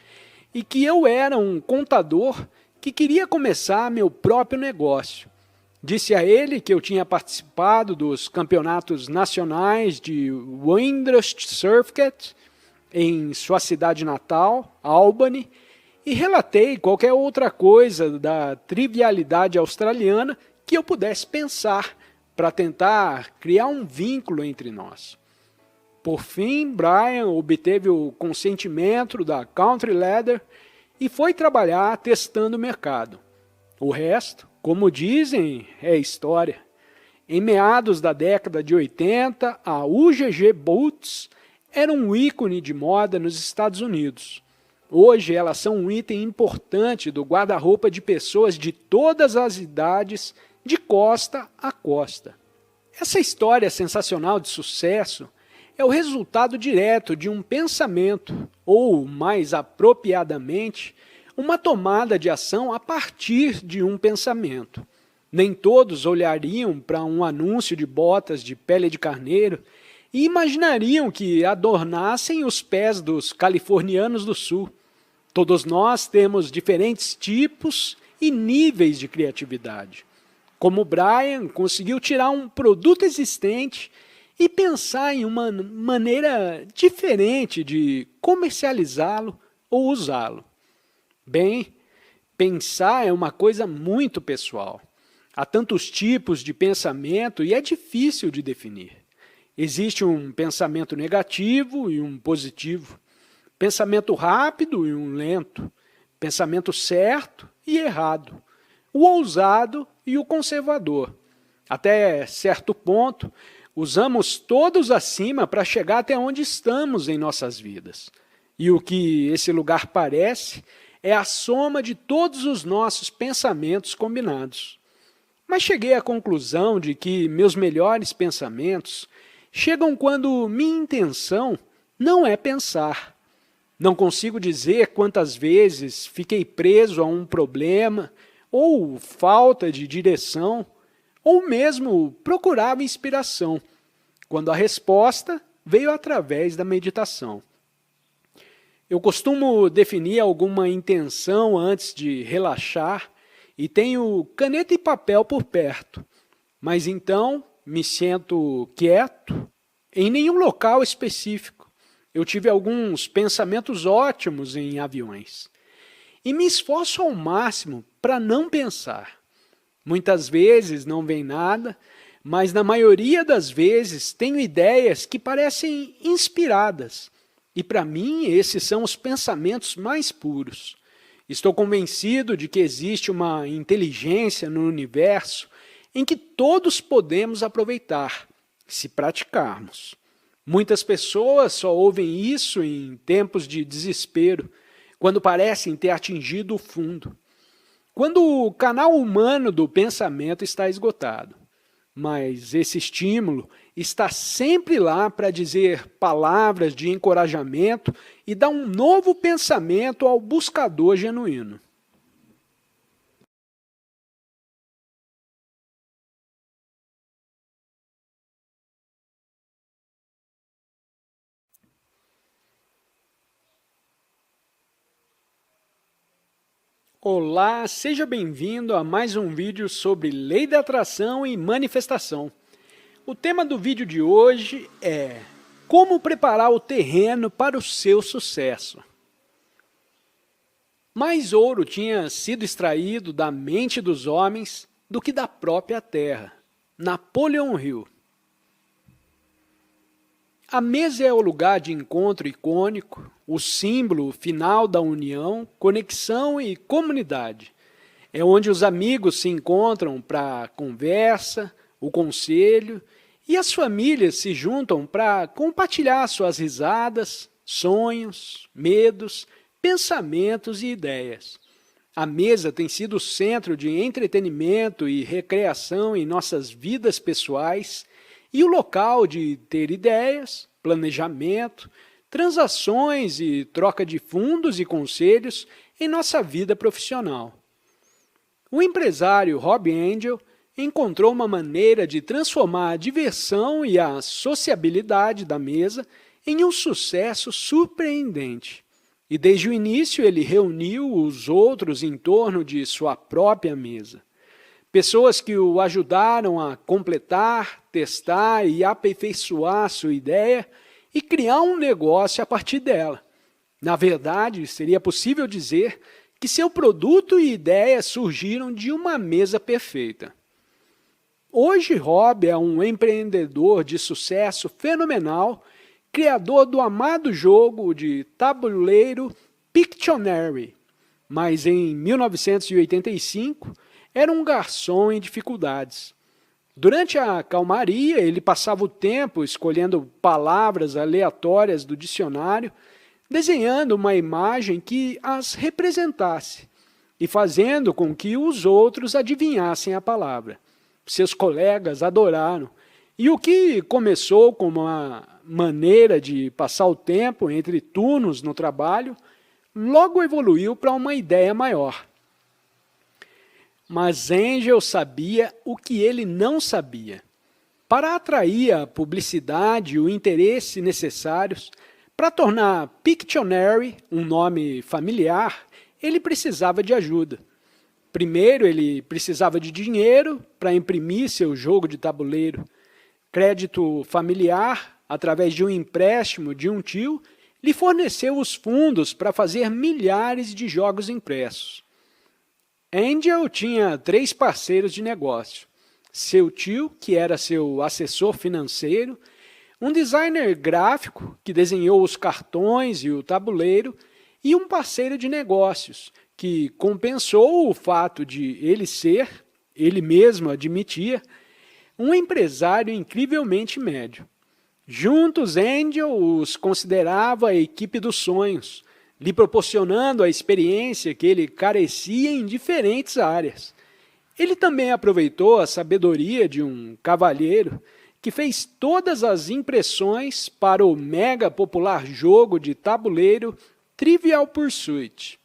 Speaker 1: e que eu era um contador que queria começar meu próprio negócio. Disse a ele que eu tinha participado dos campeonatos nacionais de Windrush Circuit em sua cidade natal, Albany, e relatei qualquer outra coisa da trivialidade australiana que eu pudesse pensar para tentar criar um vínculo entre nós. Por fim, Brian obteve o consentimento da Country Leather e foi trabalhar testando o mercado. O resto, como dizem, é história. Em meados da década de 80, a UGG Boots era um ícone de moda nos Estados Unidos. Hoje elas são um item importante do guarda-roupa de pessoas de todas as idades, de costa a costa. Essa história sensacional de sucesso é o resultado direto de um pensamento, ou, mais apropriadamente, uma tomada de ação a partir de um pensamento. Nem todos olhariam para um anúncio de botas de pele de carneiro e imaginariam que adornassem os pés dos californianos do sul. Todos nós temos diferentes tipos e níveis de criatividade. Como Brian conseguiu tirar um produto existente e pensar em uma maneira diferente de comercializá-lo ou usá-lo. Bem, pensar é uma coisa muito pessoal. Há tantos tipos de pensamento e é difícil de definir. Existe um pensamento negativo e um positivo, pensamento rápido e um lento, pensamento certo e errado, o ousado e o conservador. Até certo ponto, usamos todos acima para chegar até onde estamos em nossas vidas. E o que esse lugar parece é a soma de todos os nossos pensamentos combinados. Mas cheguei à conclusão de que meus melhores pensamentos chegam quando minha intenção não é pensar. Não consigo dizer quantas vezes fiquei preso a um problema, ou falta de direção, ou mesmo procurava inspiração, quando a resposta veio através da meditação. Eu costumo definir alguma intenção antes de relaxar e tenho caneta e papel por perto, mas então me sinto quieto em nenhum local específico. Eu tive alguns pensamentos ótimos em aviões e me esforço ao máximo para não pensar. Muitas vezes não vem nada, mas na maioria das vezes tenho ideias que parecem inspiradas. E para mim esses são os pensamentos mais puros. Estou convencido de que existe uma inteligência no universo em que todos podemos aproveitar, se praticarmos. Muitas pessoas só ouvem isso em tempos de desespero, quando parecem ter atingido o fundo, quando o canal humano do pensamento está esgotado. Mas esse estímulo está sempre lá para dizer palavras de encorajamento e dar um novo pensamento ao buscador genuíno. Olá, seja bem-vindo a mais um vídeo sobre lei da atração e manifestação. O tema do vídeo de hoje é como preparar o terreno para o seu sucesso. Mais ouro tinha sido extraído da mente dos homens do que da própria terra. Napoleão Hill. A mesa é o lugar de encontro icônico, o símbolo final da união, conexão e comunidade. É onde os amigos se encontram para a conversa, o conselho, e as famílias se juntam para compartilhar suas risadas, sonhos, medos, pensamentos e ideias. A mesa tem sido o centro de entretenimento e recreação em nossas vidas pessoais e o local de ter ideias, planejamento, transações e troca de fundos e conselhos em nossa vida profissional. O empresário Rob Angel encontrou uma maneira de transformar a diversão e a sociabilidade da mesa em um sucesso surpreendente. E desde o início ele reuniu os outros em torno de sua própria mesa. Pessoas que o ajudaram a completar, testar e aperfeiçoar sua ideia e criar um negócio a partir dela. Na verdade, seria possível dizer que seu produto e ideia surgiram de uma mesa perfeita. Hoje, Rob é um empreendedor de sucesso fenomenal, criador do amado jogo de tabuleiro Pictionary, mas em 1985 era um garçom em dificuldades. Durante a calmaria, ele passava o tempo escolhendo palavras aleatórias do dicionário, desenhando uma imagem que as representasse e fazendo com que os outros adivinhassem a palavra. Seus colegas adoraram, e o que começou como uma maneira de passar o tempo entre turnos no trabalho, logo evoluiu para uma ideia maior. Mas Angel sabia o que ele não sabia. Para atrair a publicidade e o interesse necessários, para tornar Pictionary um nome familiar, ele precisava de ajuda. Primeiro, ele precisava de dinheiro para imprimir seu jogo de tabuleiro. Crédito familiar, através de um empréstimo de um tio, lhe forneceu os fundos para fazer milhares de jogos impressos. Angel tinha 3 parceiros de negócio. Seu tio, que era seu assessor financeiro, um designer gráfico, que desenhou os cartões e o tabuleiro, e um parceiro de negócios, que compensou o fato de ele ser, ele mesmo admitia, um empresário incrivelmente médio. Juntos, Angel os considerava a equipe dos sonhos, lhe proporcionando a experiência que ele carecia em diferentes áreas. Ele também aproveitou a sabedoria de um cavalheiro que fez todas as impressões para o mega popular jogo de tabuleiro Trivial Pursuit.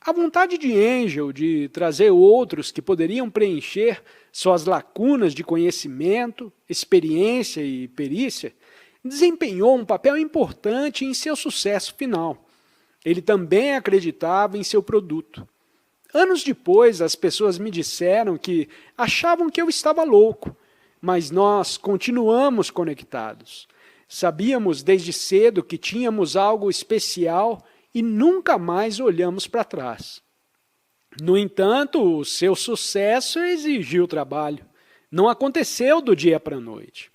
Speaker 1: A vontade de Angel de trazer outros que poderiam preencher suas lacunas de conhecimento, experiência e perícia desempenhou um papel importante em seu sucesso final. Ele também acreditava em seu produto. Anos depois, as pessoas me disseram que achavam que eu estava louco, mas nós continuamos conectados. Sabíamos desde cedo que tínhamos algo especial e nunca mais olhamos para trás. No entanto, o seu sucesso exigiu trabalho. Não aconteceu do dia para a noite.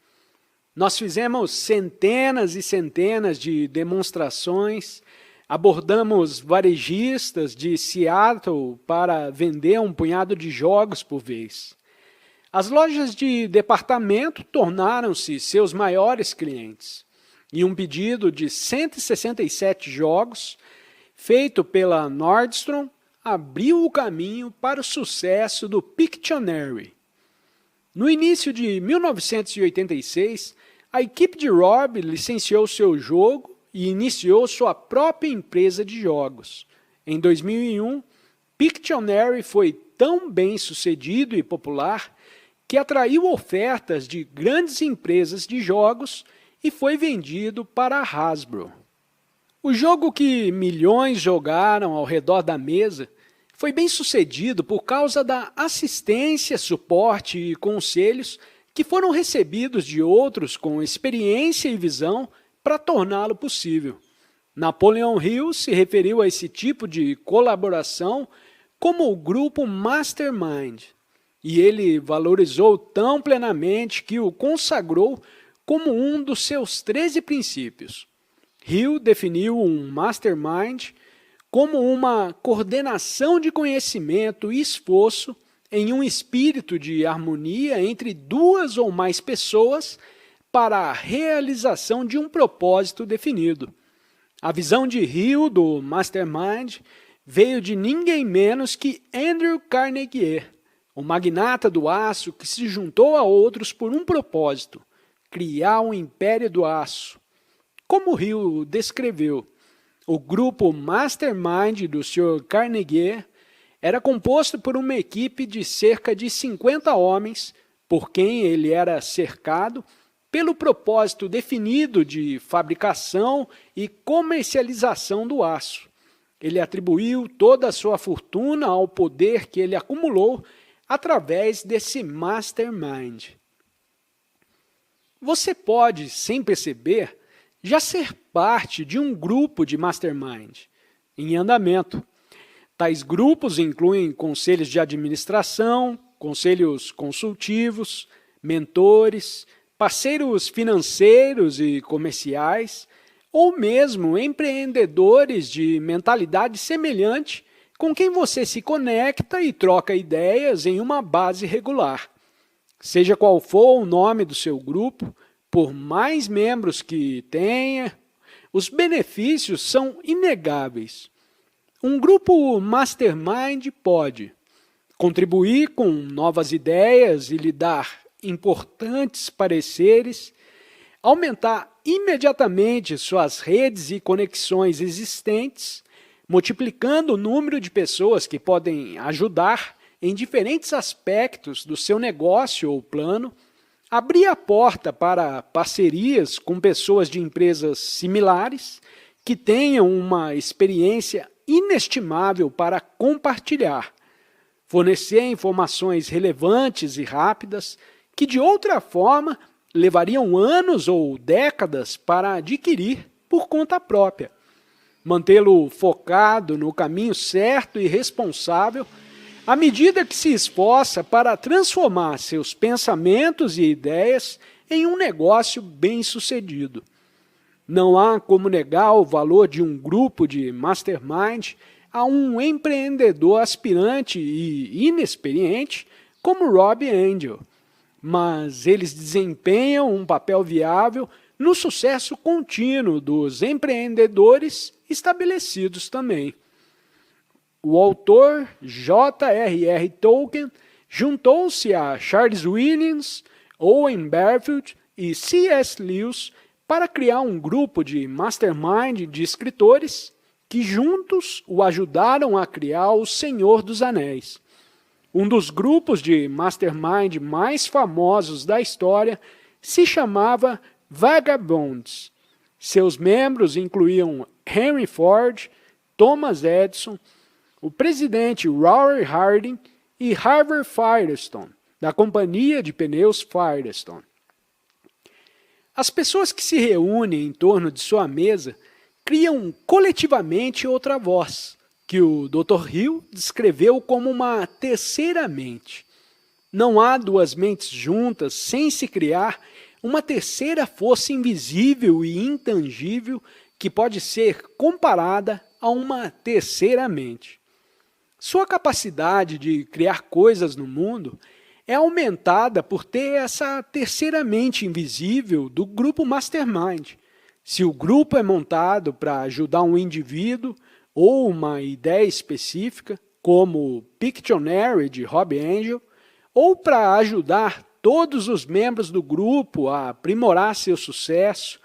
Speaker 1: Nós fizemos centenas e centenas de demonstrações, Abordamos varejistas de Seattle para vender um punhado de jogos por vez. As lojas de departamento tornaram-se seus maiores clientes. E um pedido de 167 jogos, feito pela Nordstrom, abriu o caminho para o sucesso do Pictionary. No início de 1986, a equipe de Rob licenciou seu jogo e iniciou sua própria empresa de jogos. Em 2001, Pictionary foi tão bem sucedido e popular que atraiu ofertas de grandes empresas de jogos e foi vendido para a Hasbro. O jogo que milhões jogaram ao redor da mesa foi bem sucedido por causa da assistência, suporte e conselhos que foram recebidos de outros com experiência e visão para torná-lo possível. Napoleon Hill se referiu a esse tipo de colaboração como o grupo Mastermind, e ele valorizou tão plenamente que o consagrou como um dos seus 13 princípios. Hill definiu um Mastermind como uma coordenação de conhecimento e esforço em um espírito de harmonia entre duas ou mais pessoas para a realização de um propósito definido. A visão de Hill do Mastermind veio de ninguém menos que Andrew Carnegie, o magnata do aço que se juntou a outros por um propósito: criar um império do aço. Como Hill descreveu, o grupo Mastermind do Sr. Carnegie era composto por uma equipe de cerca de 50 homens, por quem ele era cercado pelo propósito definido de fabricação e comercialização do aço. Ele atribuiu toda a sua fortuna ao poder que ele acumulou através desse Mastermind. Você pode, sem perceber, já ser parte de um grupo de Mastermind em andamento. Tais grupos incluem conselhos de administração, conselhos consultivos, mentores, parceiros financeiros e comerciais, ou mesmo empreendedores de mentalidade semelhante com quem você se conecta e troca ideias em uma base regular. Seja qual for o nome do seu grupo, por mais membros que tenha, os benefícios são inegáveis. Um grupo Mastermind pode contribuir com novas ideias e lhe dar importantes pareceres, aumentar imediatamente suas redes e conexões existentes, multiplicando o número de pessoas que podem ajudar em diferentes aspectos do seu negócio ou plano, abrir a porta para parcerias com pessoas de empresas similares que tenham uma experiência inestimável para compartilhar, fornecer informações relevantes e rápidas que de outra forma levariam anos ou décadas para adquirir por conta própria. Mantê-lo focado no caminho certo e responsável à medida que se esforça para transformar seus pensamentos e ideias em um negócio bem-sucedido. Não há como negar o valor de um grupo de Mastermind a um empreendedor aspirante e inexperiente como Rob Angel, mas eles desempenham um papel viável no sucesso contínuo dos empreendedores estabelecidos também. O autor J.R.R. Tolkien juntou-se a Charles Williams, Owen Barfield e C.S. Lewis para criar um grupo de mastermind de escritores que juntos o ajudaram a criar O Senhor dos Anéis. Um dos grupos de mastermind mais famosos da história se chamava Vagabonds. Seus membros incluíam Henry Ford, Thomas Edison, o presidente Roy Harding e Harvey Firestone, da companhia de pneus Firestone. As pessoas que se reúnem em torno de sua mesa criam coletivamente outra voz, que o Dr. Hill descreveu como uma terceira mente. Não há duas mentes juntas sem se criar uma terceira força invisível e intangível que pode ser comparada a uma terceira mente. Sua capacidade de criar coisas no mundo é aumentada por ter essa terceira mente invisível do grupo Mastermind. Se o grupo é montado para ajudar um indivíduo ou uma ideia específica, como Pictionary de Rob Angel, ou para ajudar todos os membros do grupo a aprimorar seu sucesso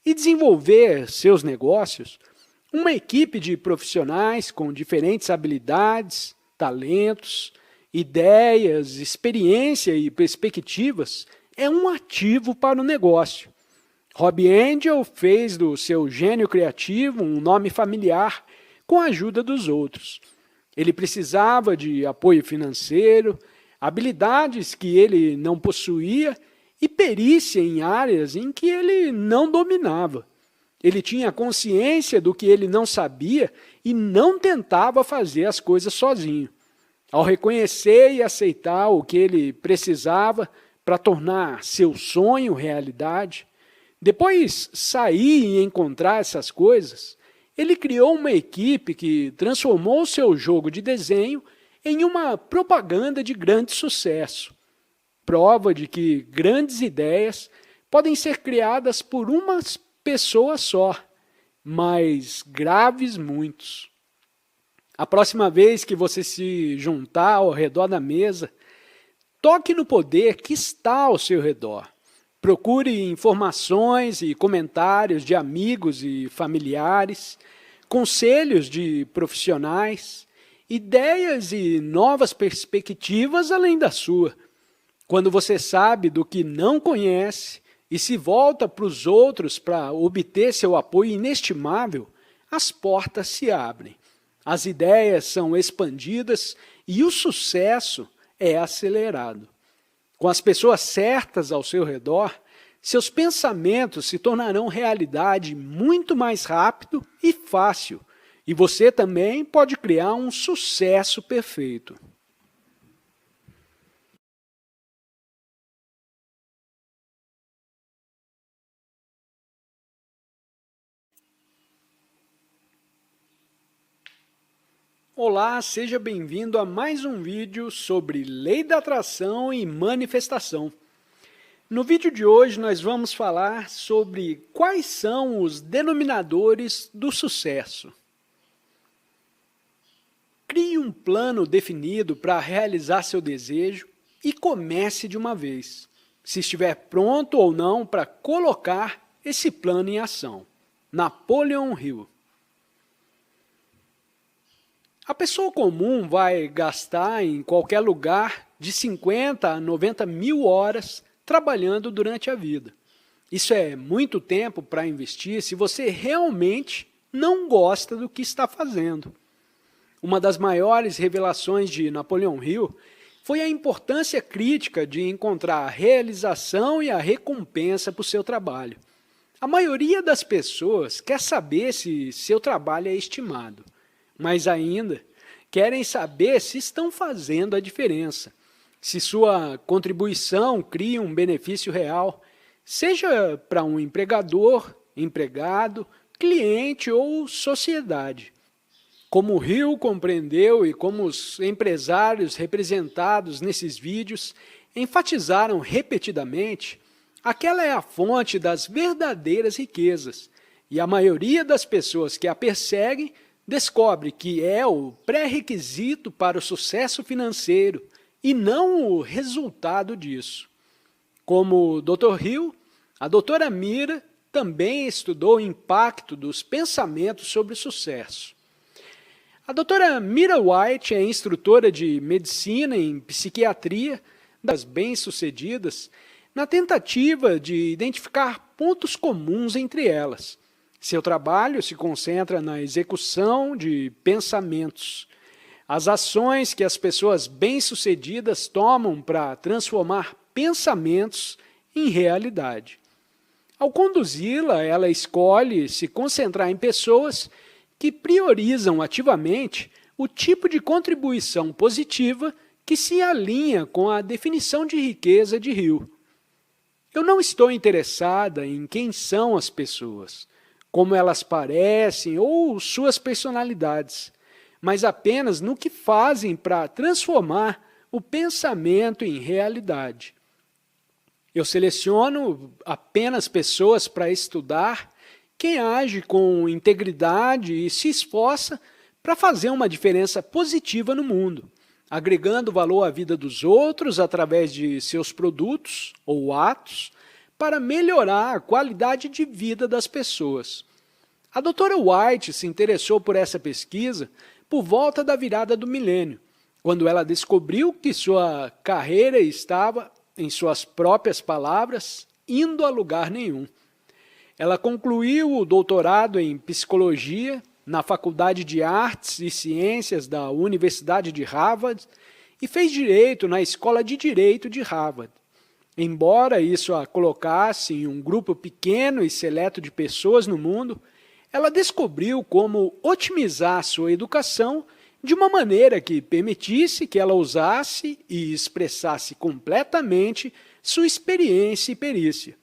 Speaker 1: e desenvolver seus negócios, uma equipe de profissionais com diferentes habilidades, talentos, ideias, experiência e perspectivas é um ativo para o negócio. Rob Angel fez do seu gênio criativo um nome familiar com a ajuda dos outros. Ele precisava de apoio financeiro, habilidades que ele não possuía e perícia em áreas em que ele não dominava. Ele tinha consciência do que ele não sabia e não tentava fazer as coisas sozinho. Ao reconhecer e aceitar o que ele precisava para tornar seu sonho realidade, depois sair e encontrar essas coisas, ele criou uma equipe que transformou seu jogo de desenho em uma propaganda de grande sucesso. Prova de que grandes ideias podem ser criadas por uma pessoa só, mas graves muitos. A próxima vez que você se juntar ao redor da mesa, toque no poder que está ao seu redor. Procure informações e comentários de amigos e familiares, conselhos de profissionais, ideias e novas perspectivas além da sua. Quando você sabe do que não conhece e se volta para os outros para obter seu apoio inestimável, as portas se abrem, as ideias são expandidas e o sucesso é acelerado. Com as pessoas certas ao seu redor, seus pensamentos se tornarão realidade muito mais rápido e fácil, e você também pode criar um sucesso perfeito. Olá, seja bem-vindo a mais um vídeo sobre lei da atração e manifestação. No vídeo de hoje nós vamos falar sobre quais são os denominadores do sucesso. Crie um plano definido para realizar seu desejo e comece de uma vez, se estiver pronto ou não para colocar esse plano em ação. Napoleon Hill. A pessoa comum vai gastar em qualquer lugar de 50 a 90 mil horas trabalhando durante a vida. Isso é muito tempo para investir se você realmente não gosta do que está fazendo. Uma das maiores revelações de Napoleon Hill foi a importância crítica de encontrar a realização e a recompensa por seu trabalho. A maioria das pessoas quer saber se seu trabalho é estimado, mas ainda querem saber se estão fazendo a diferença, se sua contribuição cria um benefício real, seja para um empregador, empregado, cliente ou sociedade. Como Hill compreendeu e como os empresários representados nesses vídeos enfatizaram repetidamente, aquela é a fonte das verdadeiras riquezas, e a maioria das pessoas que a perseguem descobre que é o pré-requisito para o sucesso financeiro e não o resultado disso. Como o Dr. Hill, a doutora Mira também estudou o impacto dos pensamentos sobre o sucesso. A doutora Mira White é instrutora de medicina em psiquiatria das bem-sucedidas na tentativa de identificar pontos comuns entre elas. Seu trabalho se concentra na execução de pensamentos, as ações que as pessoas bem-sucedidas tomam para transformar pensamentos em realidade. Ao conduzi-la, ela escolhe se concentrar em pessoas que priorizam ativamente o tipo de contribuição positiva que se alinha com a definição de riqueza de Hill. Eu não estou interessada em quem são as pessoas, como elas parecem ou suas personalidades, mas apenas no que fazem para transformar o pensamento em realidade. Eu seleciono apenas pessoas para estudar quem age com integridade e se esforça para fazer uma diferença positiva no mundo, agregando valor à vida dos outros através de seus produtos ou atos para melhorar a qualidade de vida das pessoas. A doutora White se interessou por essa pesquisa por volta da virada do milênio, quando ela descobriu que sua carreira estava, em suas próprias palavras, indo a lugar nenhum. Ela concluiu o doutorado em psicologia na Faculdade de Artes e Ciências da Universidade de Harvard e fez direito na Escola de Direito de Harvard. Embora isso a colocasse em um grupo pequeno e seleto de pessoas no mundo, ela descobriu como otimizar sua educação de uma maneira que permitisse que ela usasse e expressasse completamente sua experiência e perícia.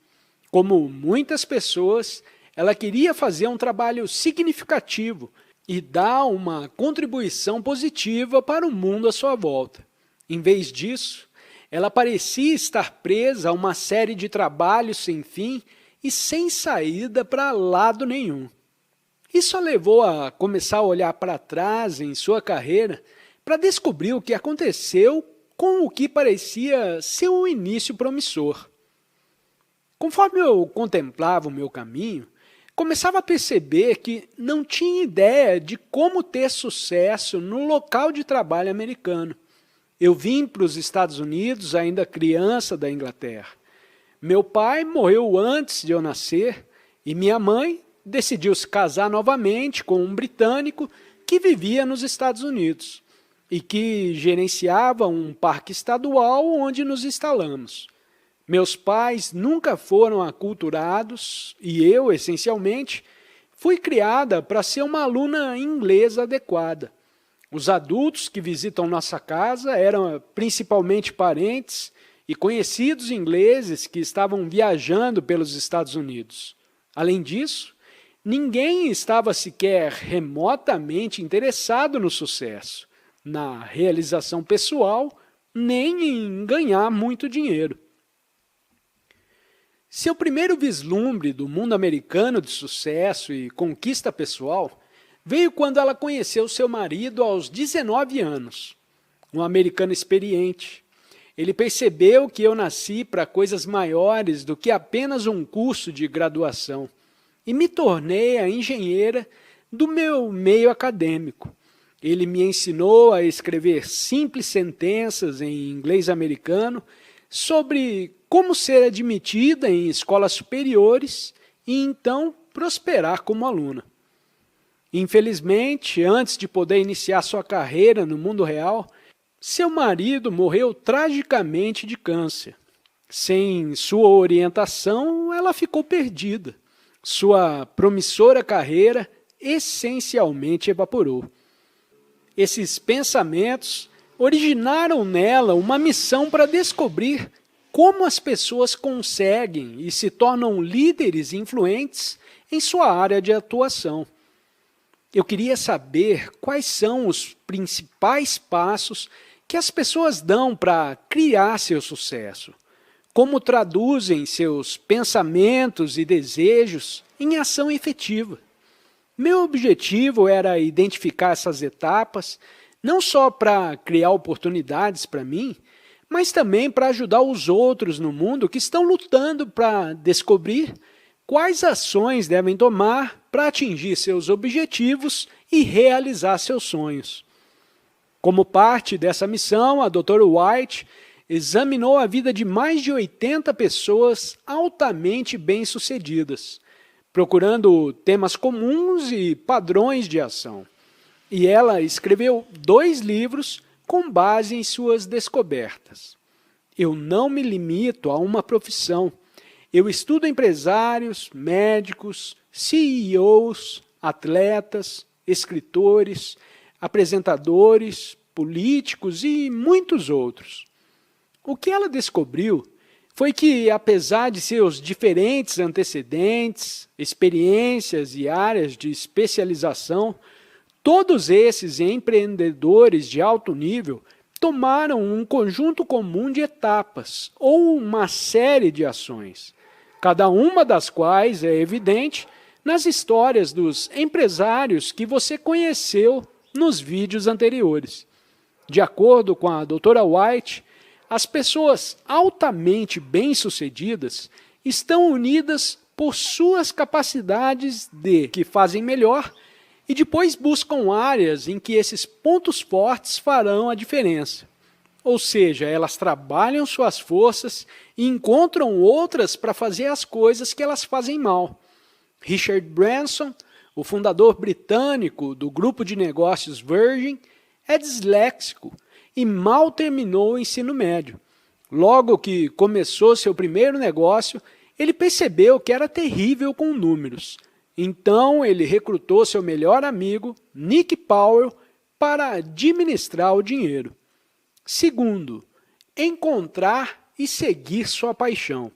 Speaker 1: Como muitas pessoas, ela queria fazer um trabalho significativo e dar uma contribuição positiva para o mundo à sua volta. Em vez disso, ela parecia estar presa a uma série de trabalhos sem fim e sem saída para lado nenhum. Isso a levou a começar a olhar para trás em sua carreira para descobrir o que aconteceu com o que parecia ser um início promissor. Conforme eu contemplava o meu caminho, começava a perceber que não tinha ideia de como ter sucesso no local de trabalho americano. Eu vim para os Estados Unidos ainda criança da Inglaterra. Meu pai morreu antes de eu nascer e minha mãe decidiu se casar novamente com um britânico que vivia nos Estados Unidos e que gerenciava um parque estadual onde nos instalamos. Meus pais nunca foram aculturados e eu, essencialmente, fui criada para ser uma aluna inglesa adequada. Os adultos que visitam nossa casa eram principalmente parentes e conhecidos ingleses que estavam viajando pelos Estados Unidos. Além disso, ninguém estava sequer remotamente interessado no sucesso, na realização pessoal, nem em ganhar muito dinheiro. Seu primeiro vislumbre do mundo americano de sucesso e conquista pessoal veio quando ela conheceu seu marido aos 19 anos, um americano experiente. Ele percebeu que eu nasci para coisas maiores do que apenas um curso de graduação e me tornei a engenheira do meu meio acadêmico. Ele me ensinou a escrever simples sentenças em inglês americano sobre como ser admitida em escolas superiores e então prosperar como aluna. Infelizmente, antes de poder iniciar sua carreira no mundo real, seu marido morreu tragicamente de câncer. Sem sua orientação, ela ficou perdida. Sua promissora carreira essencialmente evaporou. Esses pensamentos originaram nela uma missão para descobrir como as pessoas conseguem e se tornam líderes influentes em sua área de atuação. Eu queria saber quais são os principais passos que as pessoas dão para criar seu sucesso, como traduzem seus pensamentos e desejos em ação efetiva. Meu objetivo era identificar essas etapas, não só para criar oportunidades para mim, mas também para ajudar os outros no mundo que estão lutando para descobrir quais ações devem tomar para atingir seus objetivos e realizar seus sonhos. Como parte dessa missão, a Dra. White examinou a vida de mais de 80 pessoas altamente bem-sucedidas, procurando temas comuns e padrões de ação. E ela escreveu 2 livros com base em suas descobertas. Eu não me limito a uma profissão. Eu estudo empresários, médicos, CEOs, atletas, escritores, apresentadores, políticos e muitos outros. O que ela descobriu foi que, apesar de seus diferentes antecedentes, experiências e áreas de especialização, todos esses empreendedores de alto nível tomaram um conjunto comum de etapas ou uma série de ações, cada uma das quais é evidente nas histórias dos empresários que você conheceu nos vídeos anteriores. De acordo com a doutora White, as pessoas altamente bem-sucedidas estão unidas por suas capacidades que fazem melhor e depois buscam áreas em que esses pontos fortes farão a diferença. Ou seja, elas trabalham suas forças e encontram outras para fazer as coisas que elas fazem mal. Richard Branson, o fundador britânico do grupo de negócios Virgin, é disléxico e mal terminou o ensino médio. Logo que começou seu primeiro negócio, ele percebeu que era terrível com números. Então, ele recrutou seu melhor amigo, Nick Powell, para administrar o dinheiro. Segundo, encontrar e seguir sua paixão.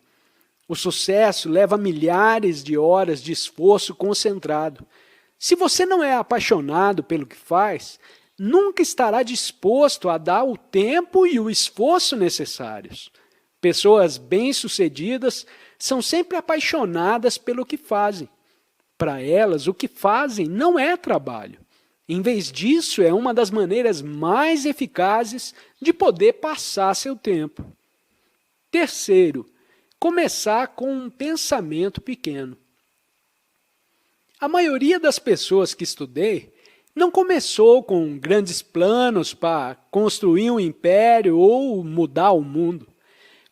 Speaker 1: O sucesso leva milhares de horas de esforço concentrado. Se você não é apaixonado pelo que faz, nunca estará disposto a dar o tempo e o esforço necessários. Pessoas bem-sucedidas são sempre apaixonadas pelo que fazem. Para elas, o que fazem não é trabalho. Em vez disso, é uma das maneiras mais eficazes de poder passar seu tempo. Terceiro, começar com um pensamento pequeno. A maioria das pessoas que estudei não começou com grandes planos para construir um império ou mudar o mundo.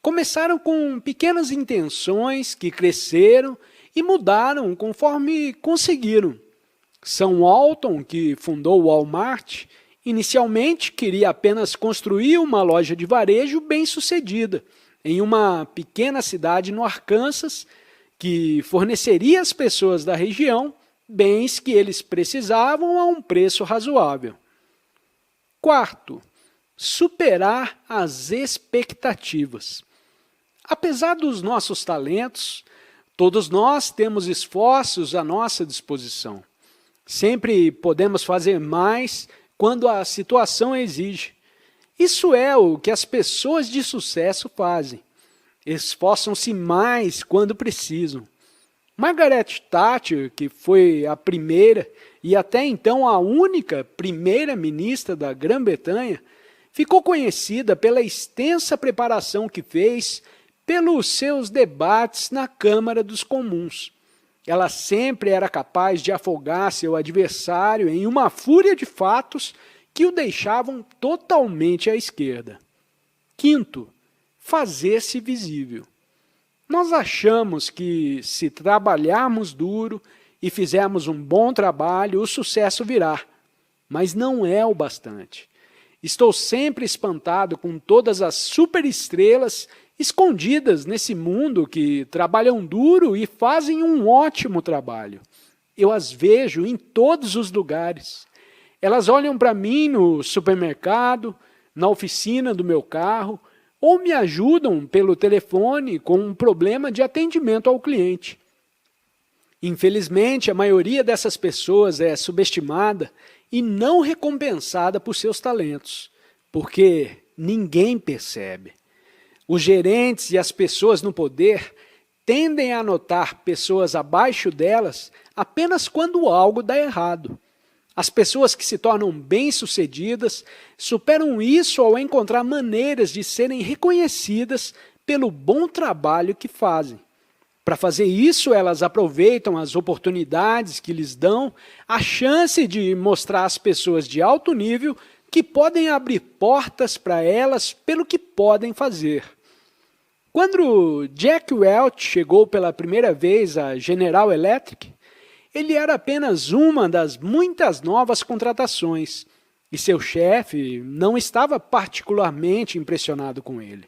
Speaker 1: Começaram com pequenas intenções que cresceram e mudaram conforme conseguiram. Sam Walton, que fundou o Walmart, inicialmente queria apenas construir uma loja de varejo bem-sucedida em uma pequena cidade no Arkansas que forneceria às pessoas da região bens que eles precisavam a um preço razoável. Quarto, superar as expectativas. Apesar dos nossos talentos, todos nós temos esforços à nossa disposição. Sempre podemos fazer mais quando a situação exige. Isso é o que as pessoas de sucesso fazem. Esforçam-se mais quando precisam. Margaret Thatcher, que foi a primeira e até então a única primeira-ministra da Grã-Bretanha, ficou conhecida pela extensa preparação que fez pelos seus debates na Câmara dos Comuns. Ela sempre era capaz de afogar seu adversário em uma fúria de fatos que o deixavam totalmente à esquerda. Quinto, fazer-se visível. Nós achamos que, se trabalharmos duro e fizermos um bom trabalho, o sucesso virá. Mas não é o bastante. Estou sempre espantado com todas as superestrelas escondidas nesse mundo que trabalham duro e fazem um ótimo trabalho. Eu as vejo em todos os lugares. Elas olham para mim no supermercado, na oficina do meu carro, ou me ajudam pelo telefone com um problema de atendimento ao cliente. Infelizmente, a maioria dessas pessoas é subestimada e não recompensada por seus talentos, porque ninguém percebe. Os gerentes e as pessoas no poder tendem a notar pessoas abaixo delas apenas quando algo dá errado. As pessoas que se tornam bem-sucedidas superam isso ao encontrar maneiras de serem reconhecidas pelo bom trabalho que fazem. Para fazer isso, elas aproveitam as oportunidades que lhes dão a chance de mostrar às pessoas de alto nível que podem abrir portas para elas pelo que podem fazer. Quando Jack Welch chegou pela primeira vez à General Electric, ele era apenas uma das muitas novas contratações, e seu chefe não estava particularmente impressionado com ele.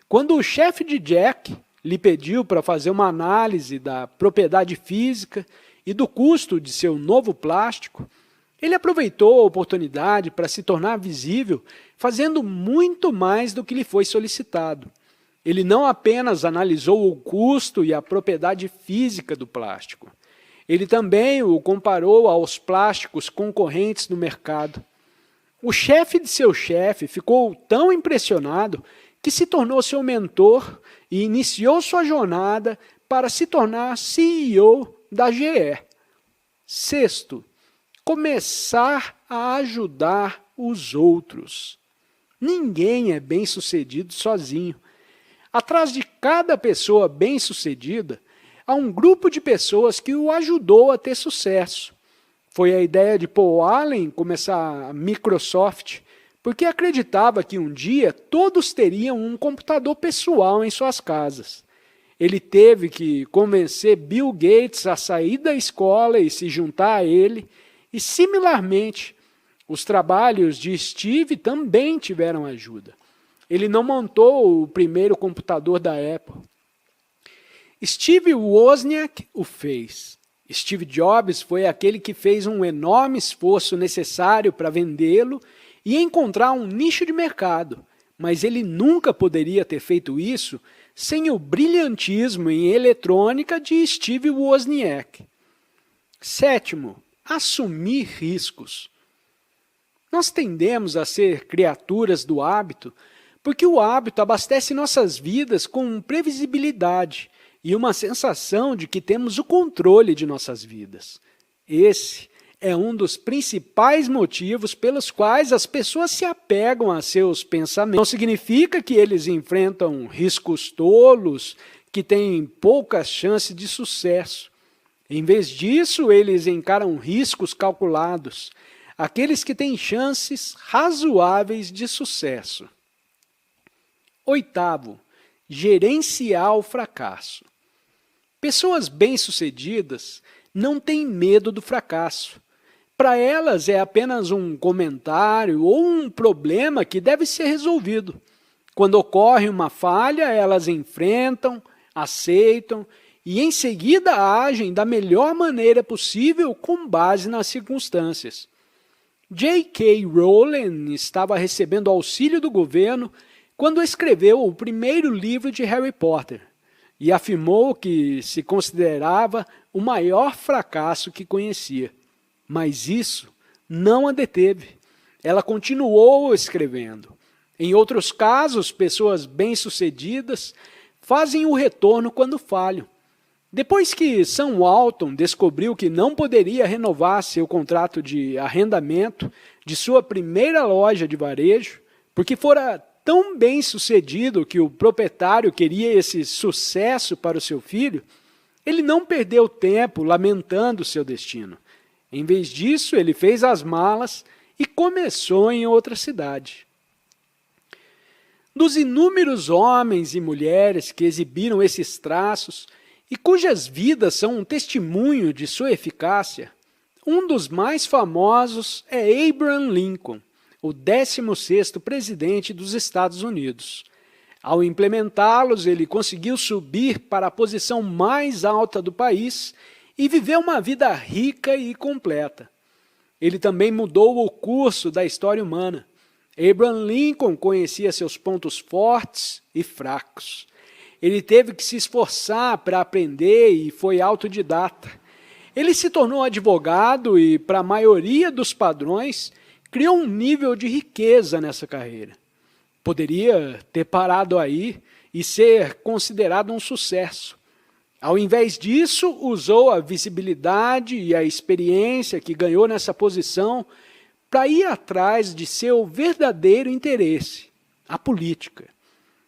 Speaker 1: Quando o chefe de Jack lhe pediu para fazer uma análise da propriedade física e do custo de seu novo plástico, ele aproveitou a oportunidade para se tornar visível, fazendo muito mais do que lhe foi solicitado. Ele não apenas analisou o custo e a propriedade física do plástico, ele também o comparou aos plásticos concorrentes no mercado. O chefe de seu chefe ficou tão impressionado que se tornou seu mentor e iniciou sua jornada para se tornar CEO da GE. Sexto, começar a ajudar os outros. Ninguém é bem-sucedido sozinho. Atrás de cada pessoa bem-sucedida, há um grupo de pessoas que o ajudou a ter sucesso. Foi a ideia de Paul Allen começar a Microsoft, porque acreditava que um dia todos teriam um computador pessoal em suas casas. Ele teve que convencer Bill Gates a sair da escola e se juntar a ele, e, similarmente, os trabalhos de Steve também tiveram ajuda. Ele não montou o primeiro computador da Apple. Steve Wozniak o fez. Steve Jobs foi aquele que fez um enorme esforço necessário para vendê-lo e encontrar um nicho de mercado, mas ele nunca poderia ter feito isso sem o brilhantismo em eletrônica de Steve Wozniak. Sétimo, assumir riscos. Nós tendemos a ser criaturas do hábito porque o hábito abastece nossas vidas com previsibilidade e uma sensação de que temos o controle de nossas vidas. Esse é um dos principais motivos pelos quais as pessoas se apegam a seus pensamentos. Não significa que eles enfrentam riscos tolos, que têm poucas chances de sucesso. Em vez disso, eles encaram riscos calculados, aqueles que têm chances razoáveis de sucesso. Oitavo, gerenciar o fracasso. Pessoas bem-sucedidas não têm medo do fracasso. Para elas é apenas um comentário ou um problema que deve ser resolvido. Quando ocorre uma falha, elas enfrentam, aceitam e em seguida agem da melhor maneira possível com base nas circunstâncias. J.K. Rowling estava recebendo auxílio do governo quando escreveu o primeiro livro de Harry Potter e afirmou que se considerava o maior fracasso que conhecia. Mas isso não a deteve. Ela continuou escrevendo. Em outros casos, pessoas bem-sucedidas fazem o retorno quando falham. Depois que Sam Walton descobriu que não poderia renovar seu contrato de arrendamento de sua primeira loja de varejo, porque fora tão bem sucedido que o proprietário queria esse sucesso para o seu filho, ele não perdeu tempo lamentando seu destino. Em vez disso, ele fez as malas e começou em outra cidade. Dos inúmeros homens e mulheres que exibiram esses traços e cujas vidas são um testemunho de sua eficácia, um dos mais famosos é Abraham Lincoln, o 16º presidente dos Estados Unidos. Ao implementá-los, ele conseguiu subir para a posição mais alta do país e viveu uma vida rica e completa. Ele também mudou o curso da história humana. Abraham Lincoln conhecia seus pontos fortes e fracos. Ele teve que se esforçar para aprender e foi autodidata. Ele se tornou advogado e, para a maioria dos padrões, criou um nível de riqueza nessa carreira. Poderia ter parado aí e ser considerado um sucesso. Ao invés disso, usou a visibilidade e a experiência que ganhou nessa posição para ir atrás de seu verdadeiro interesse, a política.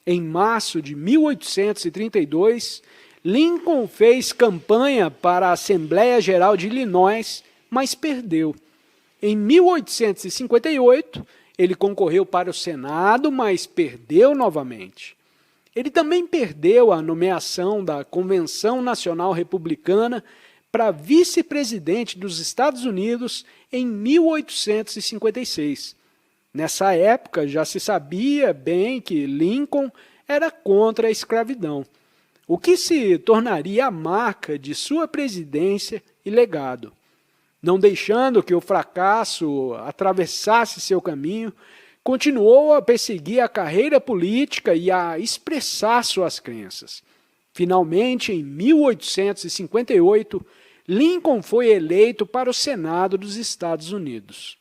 Speaker 1: Em março de 1832, Lincoln fez campanha para a Assembleia Geral de Illinois, mas perdeu. Em 1858, ele concorreu para o Senado, mas perdeu novamente. Ele também perdeu a nomeação da Convenção Nacional Republicana para vice-presidente dos Estados Unidos em 1856. Nessa época, já se sabia bem que Lincoln era contra a escravidão, o que se tornaria a marca de sua presidência e legado. Não deixando que o fracasso atravessasse seu caminho, continuou a perseguir a carreira política e a expressar suas crenças. Finalmente, em 1858, Lincoln foi eleito para o Senado dos Estados Unidos.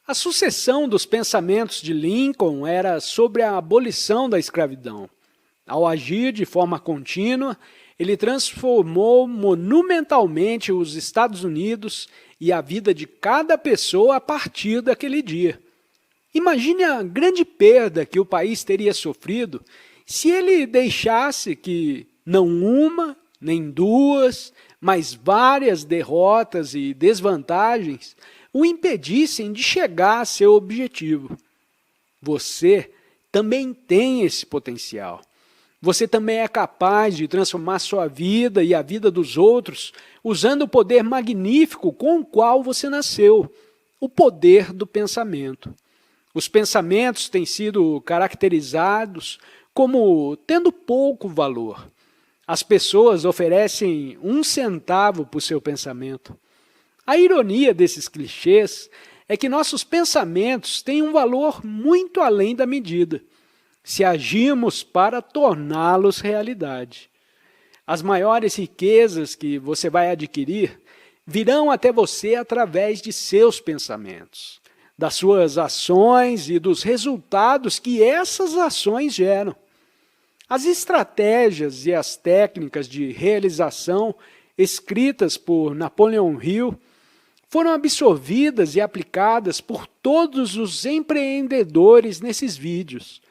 Speaker 1: A sucessão dos pensamentos de Lincoln era sobre a abolição da escravidão. Ao agir de forma contínua, ele transformou monumentalmente os Estados Unidos e a vida de cada pessoa a partir daquele dia. Imagine a grande perda que o país teria sofrido se ele deixasse que não uma, nem duas, mas várias derrotas e desvantagens o impedissem de chegar a seu objetivo. Você também tem esse potencial. Você também é capaz de transformar sua vida e a vida dos outros usando o poder magnífico com o qual você nasceu, o poder do pensamento. Os pensamentos têm sido caracterizados como tendo pouco valor. As pessoas oferecem 1 centavo por seu pensamento. A ironia desses clichês é que nossos pensamentos têm um valor muito além da medida, se agirmos para torná-los realidade. As maiores riquezas que você vai adquirir virão até você através de seus pensamentos, das suas ações e dos resultados que essas ações geram. As estratégias e as técnicas de realização escritas por Napoleon Hill foram absorvidas e aplicadas por todos os empreendedores nesses vídeos.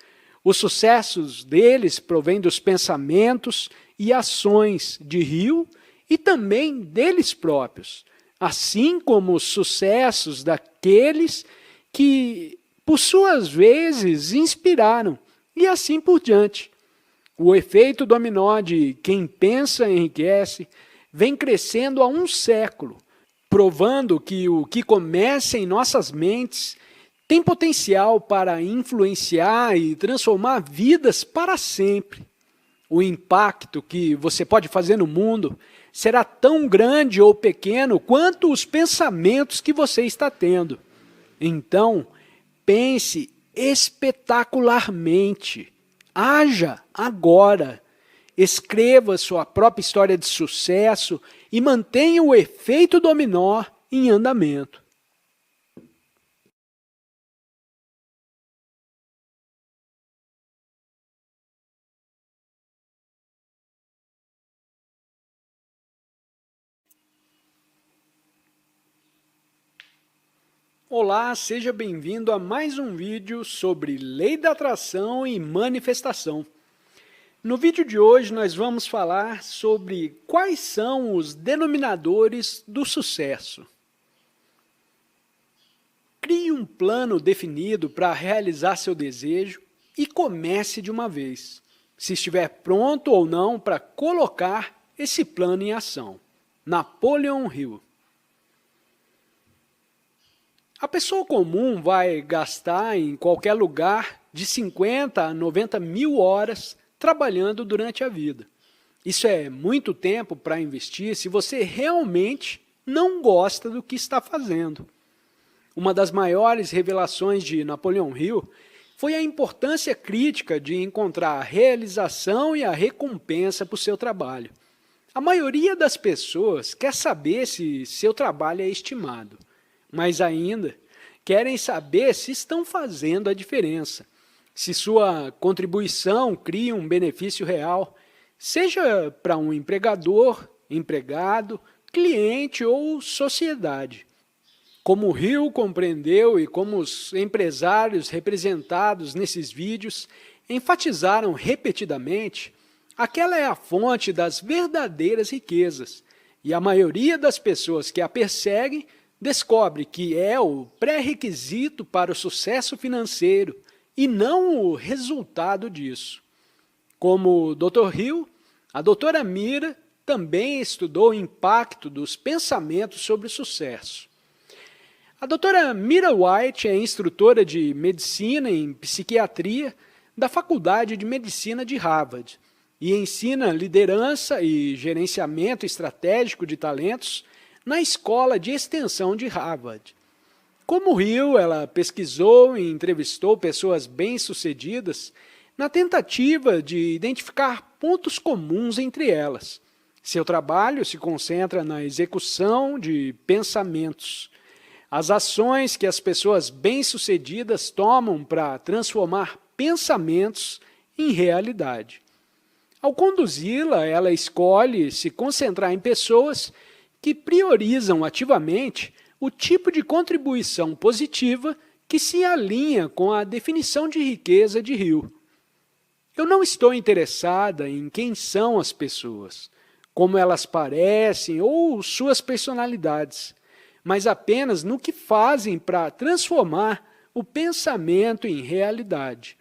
Speaker 1: Os sucessos deles provêm dos pensamentos e ações de Hill e também deles próprios, assim como os sucessos daqueles que, por suas vezes, inspiraram, e assim por diante. O efeito dominó de quem pensa enriquece vem crescendo há um século, provando que o que começa em nossas mentes tem potencial para influenciar e transformar vidas para sempre. O impacto que você pode fazer no mundo será tão grande ou pequeno quanto os pensamentos que você está tendo. Então, pense espetacularmente. Haja agora. Escreva sua própria história de sucesso e mantenha o efeito dominó em andamento. Olá, seja bem-vindo a mais um vídeo sobre lei da atração e manifestação. No vídeo de hoje nós vamos falar sobre quais são os denominadores do sucesso. Crie um plano definido para realizar seu desejo e comece de uma vez, se estiver pronto ou não para colocar esse plano em ação. Napoleon Hill. A pessoa comum vai gastar em qualquer lugar de 50 a 90 mil horas trabalhando durante a vida. Isso é muito tempo para investir se você realmente não gosta do que está fazendo. Uma das maiores revelações de Napoleon Hill foi a importância crítica de encontrar a realização e a recompensa por seu trabalho. A maioria das pessoas quer saber se seu trabalho é estimado, mas ainda querem saber se estão fazendo a diferença, se sua contribuição cria um benefício real, seja para um empregador, empregado, cliente ou sociedade. Como Hill compreendeu e como os empresários representados nesses vídeos enfatizaram repetidamente, aquela é a fonte das verdadeiras riquezas, e a maioria das pessoas que a perseguem descobre que é o pré-requisito para o sucesso financeiro e não o resultado disso. Como o Dr. Hill, a doutora Mira também estudou o impacto dos pensamentos sobre o sucesso. A doutora Mira White é instrutora de medicina em psiquiatria da Faculdade de Medicina de Harvard e ensina liderança e gerenciamento estratégico de talentos na Escola de Extensão de Harvard. Como Hill, ela pesquisou e entrevistou pessoas bem-sucedidas na tentativa de identificar pontos comuns entre elas. Seu trabalho se concentra na execução de pensamentos, as ações que as pessoas bem-sucedidas tomam para transformar pensamentos em realidade. Ao conduzi-la, ela escolhe se concentrar em pessoas que priorizam ativamente o tipo de contribuição positiva que se alinha com a definição de riqueza de Hill. Eu não estou interessada em quem são as pessoas, como elas parecem ou suas personalidades, mas apenas no que fazem para transformar o pensamento em realidade.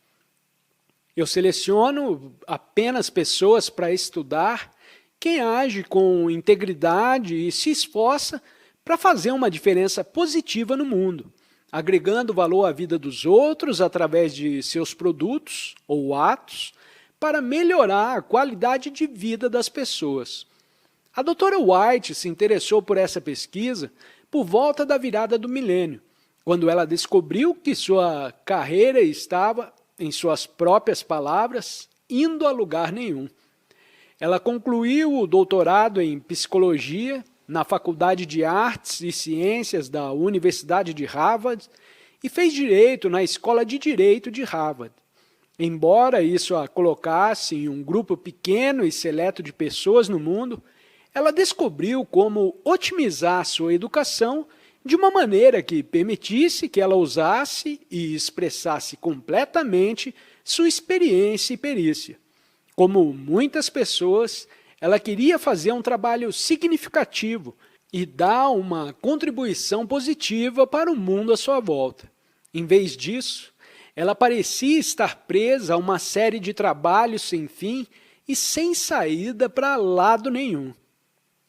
Speaker 1: Eu seleciono apenas pessoas para estudar quem age com integridade e se esforça para fazer uma diferença positiva no mundo, agregando valor à vida dos outros através de seus produtos ou atos para melhorar a qualidade de vida das pessoas. A doutora White se interessou por essa pesquisa por volta da virada do milênio, quando ela descobriu que sua carreira estava, em suas próprias palavras, indo a lugar nenhum. Ela concluiu o doutorado em psicologia na Faculdade de Artes e Ciências da Universidade de Harvard e fez direito na Escola de Direito de Harvard. Embora isso a colocasse em um grupo pequeno e seleto de pessoas no mundo, ela descobriu como otimizar sua educação de uma maneira que permitisse que ela usasse e expressasse completamente sua experiência e perícia. Como muitas pessoas, ela queria fazer um trabalho significativo e dar uma contribuição positiva para o mundo à sua volta. Em vez disso, ela parecia estar presa a uma série de trabalhos sem fim e sem saída para lado nenhum.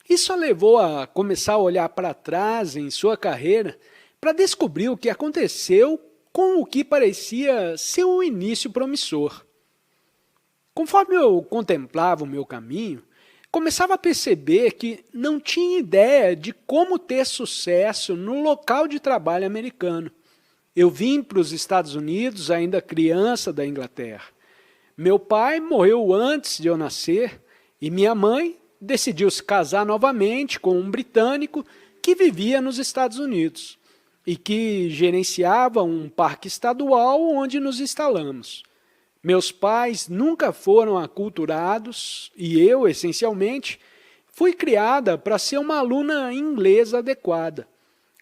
Speaker 1: Isso a levou a começar a olhar para trás em sua carreira para descobrir o que aconteceu com o que parecia ser um início promissor. Conforme eu contemplava o meu caminho, começava a perceber que não tinha ideia de como ter sucesso no local de trabalho americano. Eu vim para os Estados Unidos ainda criança da Inglaterra. Meu pai morreu antes de eu nascer e minha mãe decidiu se casar novamente com um britânico que vivia nos Estados Unidos e que gerenciava um parque estadual onde nos instalamos. Meus pais nunca foram aculturados e eu, essencialmente, fui criada para ser uma aluna inglesa adequada.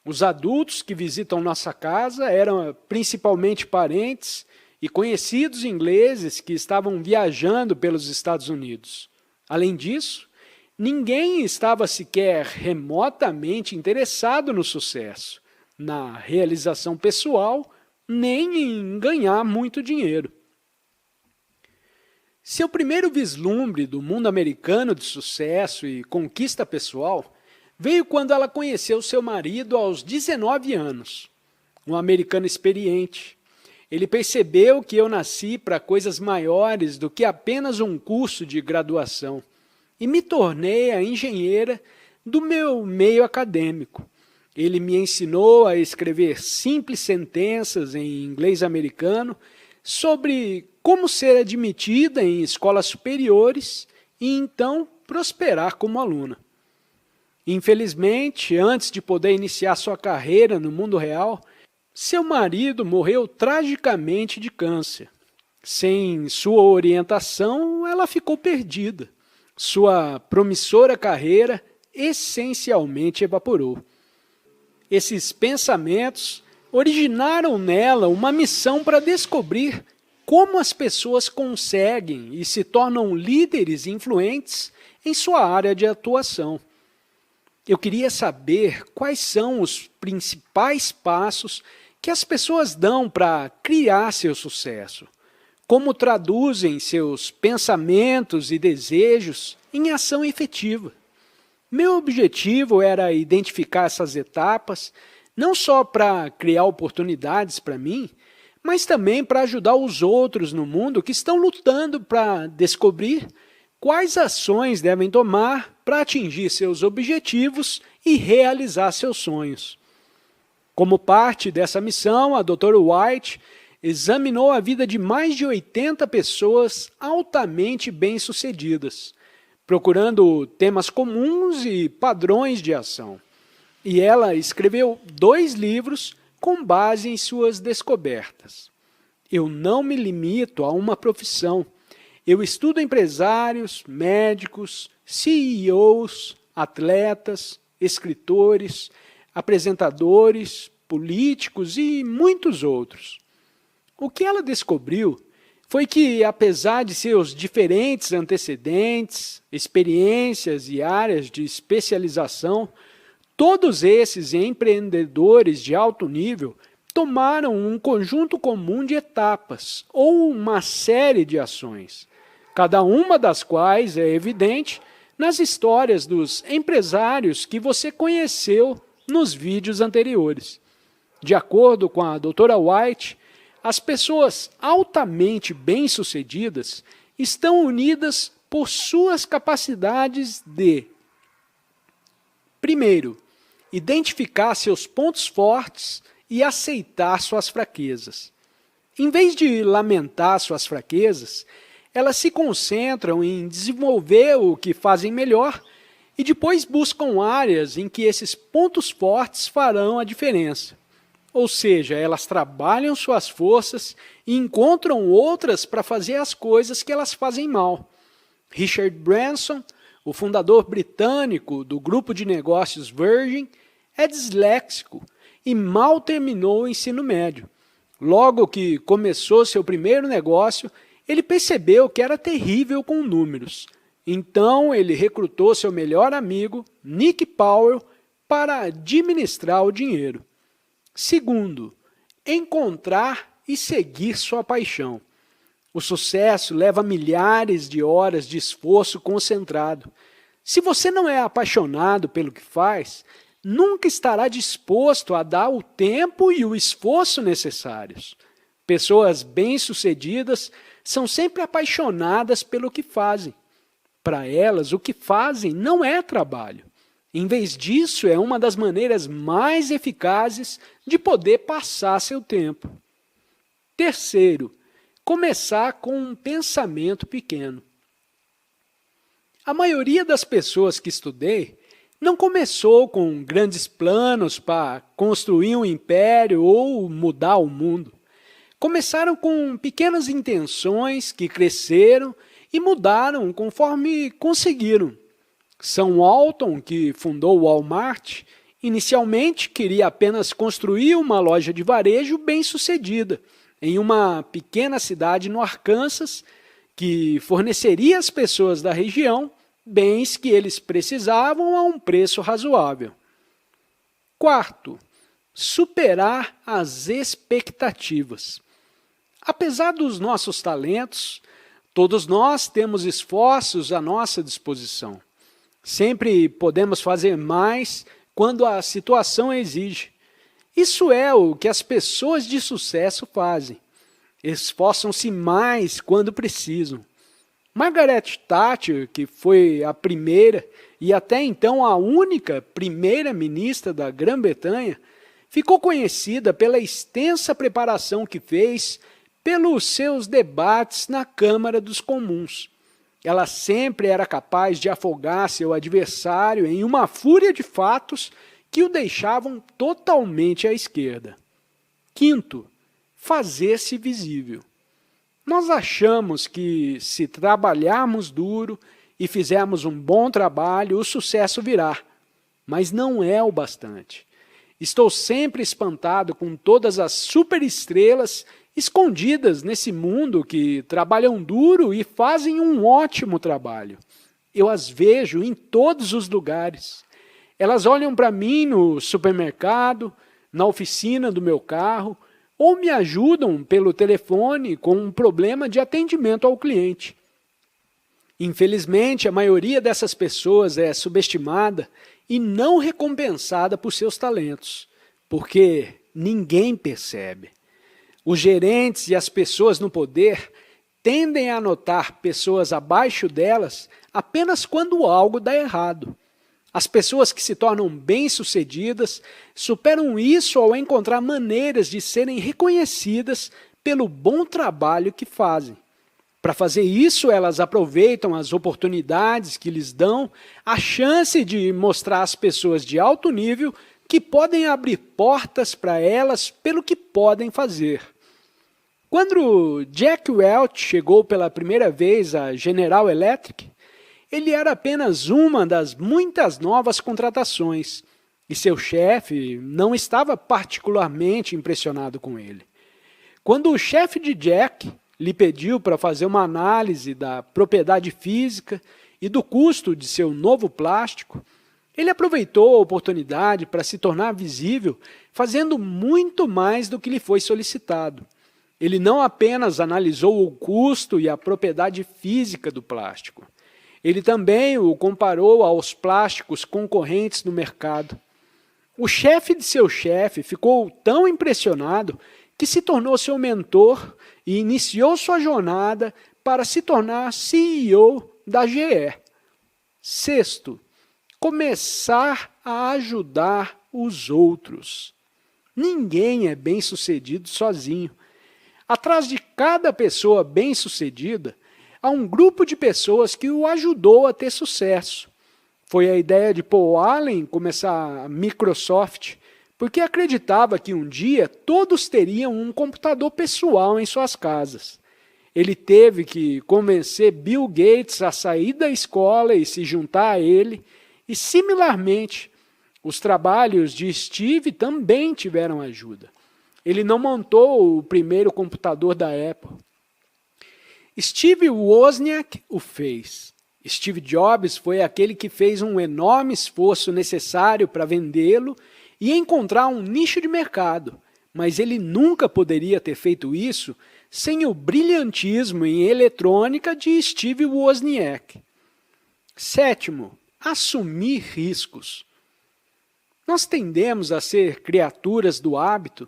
Speaker 1: Os adultos que visitam nossa casa eram principalmente parentes e conhecidos ingleses que estavam viajando pelos Estados Unidos. Além disso, ninguém estava sequer remotamente interessado no sucesso, na realização pessoal, nem em ganhar muito dinheiro. Seu primeiro vislumbre do mundo americano de sucesso e conquista pessoal veio quando ela conheceu seu marido aos 19 anos, um americano experiente. Ele percebeu que eu nasci para coisas maiores do que apenas um curso de graduação e me tornei a engenheira do meu meio acadêmico. Ele me ensinou a escrever simples sentenças em inglês americano sobre como ser admitida em escolas superiores e então prosperar como aluna. Infelizmente, antes de poder iniciar sua carreira no mundo real, seu marido morreu tragicamente de câncer. Sem sua orientação, ela ficou perdida. Sua promissora carreira essencialmente evaporou. Esses pensamentos originaram nela uma missão para descobrir como as pessoas conseguem e se tornam líderes influentes em sua área de atuação. Eu queria saber quais são os principais passos que as pessoas dão para criar seu sucesso, como traduzem seus pensamentos e desejos em ação efetiva. Meu objetivo era identificar essas etapas, não só para criar oportunidades para mim, mas também para ajudar os outros no mundo que estão lutando para descobrir quais ações devem tomar para atingir seus objetivos e realizar seus sonhos. Como parte dessa missão, a Dra. White examinou a vida de mais de 80 pessoas altamente bem-sucedidas, procurando temas comuns e padrões de ação. E ela escreveu 2 livros com base em suas descobertas. Eu não me limito a uma profissão. Eu estudo empresários, médicos, CEOs, atletas, escritores, apresentadores, políticos e muitos outros. O que ela descobriu foi que, apesar de seus diferentes antecedentes, experiências e áreas de especialização, todos esses empreendedores de alto nível tomaram um conjunto comum de etapas ou uma série de ações, cada uma das quais é evidente nas histórias dos empresários que você conheceu nos vídeos anteriores. De acordo com a Dra. White, as pessoas altamente bem-sucedidas estão unidas por suas capacidades de, primeiro, identificar seus pontos fortes e aceitar suas fraquezas. Em vez de lamentar suas fraquezas, elas se concentram em desenvolver o que fazem melhor e depois buscam áreas em que esses pontos fortes farão a diferença. Ou seja, elas trabalham suas forças e encontram outras para fazer as coisas que elas fazem mal. Richard Branson, o fundador britânico do grupo de negócios Virgin, é disléxico e mal terminou o ensino médio. Logo que começou seu primeiro negócio, ele percebeu que era terrível com números. Então, ele recrutou seu melhor amigo, Nick Powell, para administrar o dinheiro. Segundo, encontrar e seguir sua paixão. O sucesso leva milhares de horas de esforço concentrado. Se você não é apaixonado pelo que faz, nunca estará disposto a dar o tempo e o esforço necessários. Pessoas bem-sucedidas são sempre apaixonadas pelo que fazem. Para elas, o que fazem não é trabalho. Em vez disso, é uma das maneiras mais eficazes de poder passar seu tempo. Terceiro, começar com um pensamento pequeno. A maioria das pessoas que estudei não começou com grandes planos para construir um império ou mudar o mundo. Começaram com pequenas intenções que cresceram e mudaram conforme conseguiram. Sam Walton, que fundou o Walmart, inicialmente queria apenas construir uma loja de varejo bem-sucedida em uma pequena cidade no Arkansas, que forneceria às pessoas da região bens que eles precisavam a um preço razoável. Quarto, superar as expectativas. Apesar dos nossos talentos, todos nós temos esforços à nossa disposição. Sempre podemos fazer mais quando a situação exige. Isso é o que as pessoas de sucesso fazem. Esforçam-se mais quando precisam. Margaret Thatcher, que foi a primeira e até então a única primeira-ministra da Grã-Bretanha, ficou conhecida pela extensa preparação que fez pelos seus debates na Câmara dos Comuns. Ela sempre era capaz de afogar seu adversário em uma fúria de fatos que o deixavam totalmente à esquerda. Quinto, fazer-se visível. Nós achamos que, se trabalharmos duro e fizermos um bom trabalho, o sucesso virá, mas não é o bastante. Estou sempre espantado com todas as superestrelas escondidas nesse mundo que trabalham duro e fazem um ótimo trabalho. Eu as vejo em todos os lugares. Elas olham para mim no supermercado, na oficina do meu carro, ou me ajudam pelo telefone com um problema de atendimento ao cliente. Infelizmente, a maioria dessas pessoas é subestimada e não recompensada por seus talentos, porque ninguém percebe. Os gerentes e as pessoas no poder tendem a notar pessoas abaixo delas apenas quando algo dá errado. As pessoas que se tornam bem-sucedidas superam isso ao encontrar maneiras de serem reconhecidas pelo bom trabalho que fazem. Para fazer isso, elas aproveitam as oportunidades que lhes dão a chance de mostrar às pessoas de alto nível que podem abrir portas para elas pelo que podem fazer. Quando Jack Welch chegou pela primeira vez à General Electric, ele era apenas uma das muitas novas contratações, e seu chefe não estava particularmente impressionado com ele. Quando o chefe de Jack lhe pediu para fazer uma análise da propriedade física e do custo de seu novo plástico, ele aproveitou a oportunidade para se tornar visível, fazendo muito mais do que lhe foi solicitado. Ele não apenas analisou o custo e a propriedade física do plástico, ele também o comparou aos plásticos concorrentes no mercado. O chefe de seu chefe ficou tão impressionado que se tornou seu mentor e iniciou sua jornada para se tornar CEO da GE. Sexto, começar a ajudar os outros. Ninguém é bem-sucedido sozinho. Atrás de cada pessoa bem-sucedida, há um grupo de pessoas que o ajudou a ter sucesso. Foi a ideia de Paul Allen começar a Microsoft, porque acreditava que um dia todos teriam um computador pessoal em suas casas. Ele teve que convencer Bill Gates a sair da escola e se juntar a ele, e, similarmente, os trabalhos de Steve também tiveram ajuda. Ele não montou o primeiro computador da Apple. Steve Wozniak o fez. Steve Jobs foi aquele que fez um enorme esforço necessário para vendê-lo e encontrar um nicho de mercado, mas ele nunca poderia ter feito isso sem o brilhantismo em eletrônica de Steve Wozniak. Sétimo, assumir riscos. Nós tendemos a ser criaturas do hábito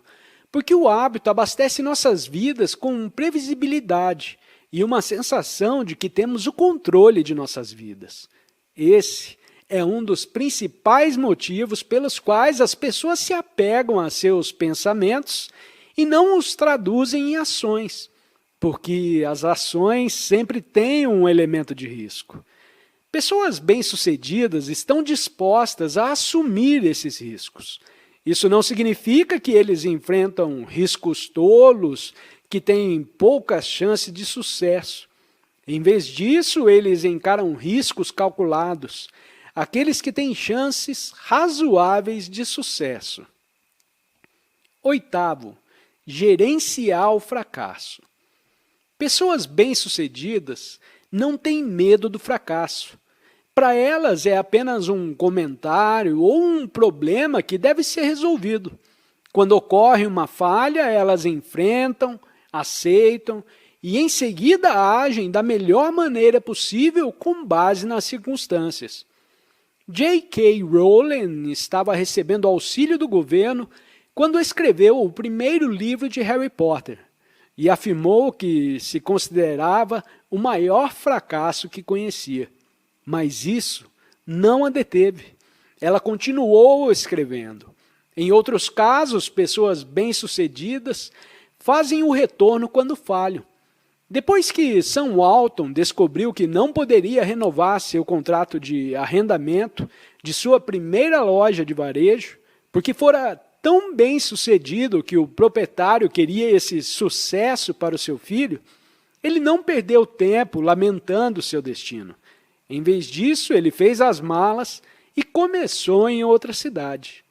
Speaker 1: porque o hábito abastece nossas vidas com previsibilidade e uma sensação de que temos o controle de nossas vidas. Esse é um dos principais motivos pelos quais as pessoas se apegam a seus pensamentos e não os traduzem em ações, porque as ações sempre têm um elemento de risco. Pessoas bem-sucedidas estão dispostas a assumir esses riscos. Isso não significa que eles enfrentam riscos tolos, que têm poucas chances de sucesso. Em vez disso, eles encaram riscos calculados, aqueles que têm chances razoáveis de sucesso. Oitavo, gerenciar o fracasso. Pessoas bem-sucedidas não têm medo do fracasso. Para elas é apenas um comentário ou um problema que deve ser resolvido. Quando ocorre uma falha, elas enfrentam, aceitam e em seguida agem da melhor maneira possível com base nas circunstâncias. J.K. Rowling estava recebendo auxílio do governo quando escreveu o primeiro livro de Harry Potter e afirmou que se considerava o maior fracasso que conhecia. Mas isso não a deteve. Ela continuou escrevendo. Em outros casos, pessoas bem-sucedidas fazem o retorno quando falham. Depois que Sam Walton descobriu que não poderia renovar seu contrato de arrendamento de sua primeira loja de varejo, porque fora tão bem-sucedido que o proprietário queria esse sucesso para o seu filho, ele não perdeu tempo lamentando seu destino. Em vez disso, ele fez as malas e começou em outra cidade.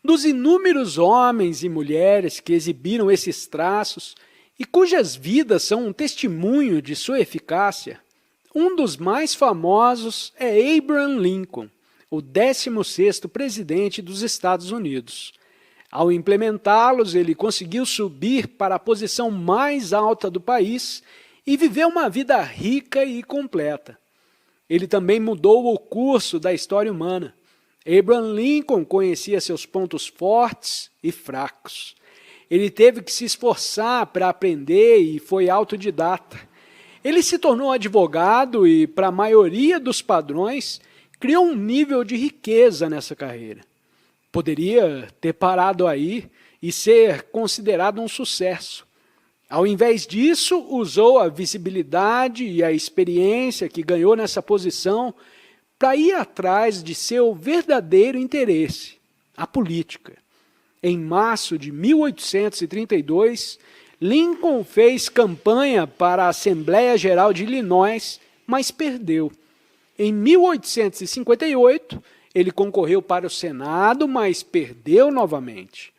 Speaker 1: Dos inúmeros homens e mulheres que exibiram esses traços e cujas vidas são um testemunho de sua eficácia, um dos mais famosos é Abraham Lincoln, o 16º presidente dos Estados Unidos. Ao implementá-los, ele conseguiu subir para a posição mais alta do país e viver uma vida rica e completa. Ele também mudou o curso da história humana. Abraham Lincoln conhecia seus pontos fortes e fracos. Ele teve que se esforçar para aprender e foi autodidata. Ele se tornou advogado e, para a maioria dos padrões, criou um nível de riqueza nessa carreira. Poderia ter parado aí e ser considerado um sucesso. Ao invés disso, usou a visibilidade e a experiência que ganhou nessa posição para ir atrás de seu verdadeiro interesse, a política. Em março de 1832, Lincoln fez campanha para a Assembleia Geral de Illinois, mas perdeu. Em 1858, ele concorreu para o Senado, mas perdeu novamente.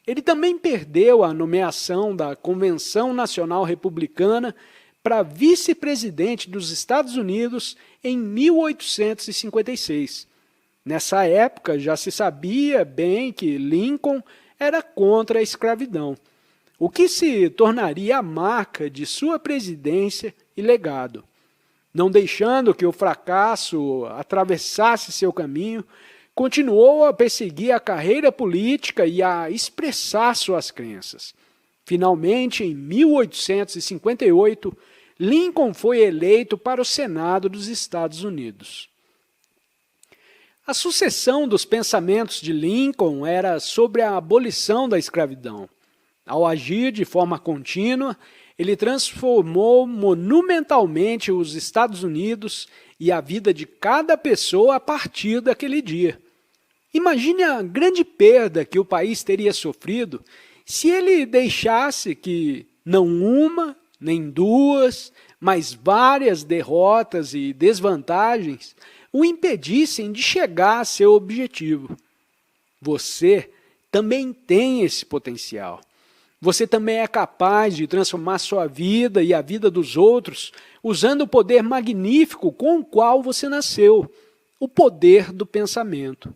Speaker 1: Ele também perdeu a nomeação da Convenção Nacional Republicana para vice-presidente dos Estados Unidos em 1856. Nessa época, já se sabia bem que Lincoln era contra a escravidão, o que se tornaria a marca de sua presidência e legado. Não deixando que o fracasso atravessasse seu caminho, continuou a perseguir a carreira política e a expressar suas crenças. Finalmente, em 1858, Lincoln foi eleito para o Senado dos Estados Unidos. A sucessão dos pensamentos de Lincoln era sobre a abolição da escravidão. Ao agir de forma contínua, ele transformou monumentalmente os Estados Unidos e a vida de cada pessoa a partir daquele dia. Imagine a grande perda que o país teria sofrido se ele deixasse que não uma, nem duas, mas várias derrotas e desvantagens o impedissem de chegar a seu objetivo. Você também tem esse potencial. Você também é capaz de transformar sua vida e a vida dos outros usando o poder magnífico com o qual você nasceu, o poder do pensamento.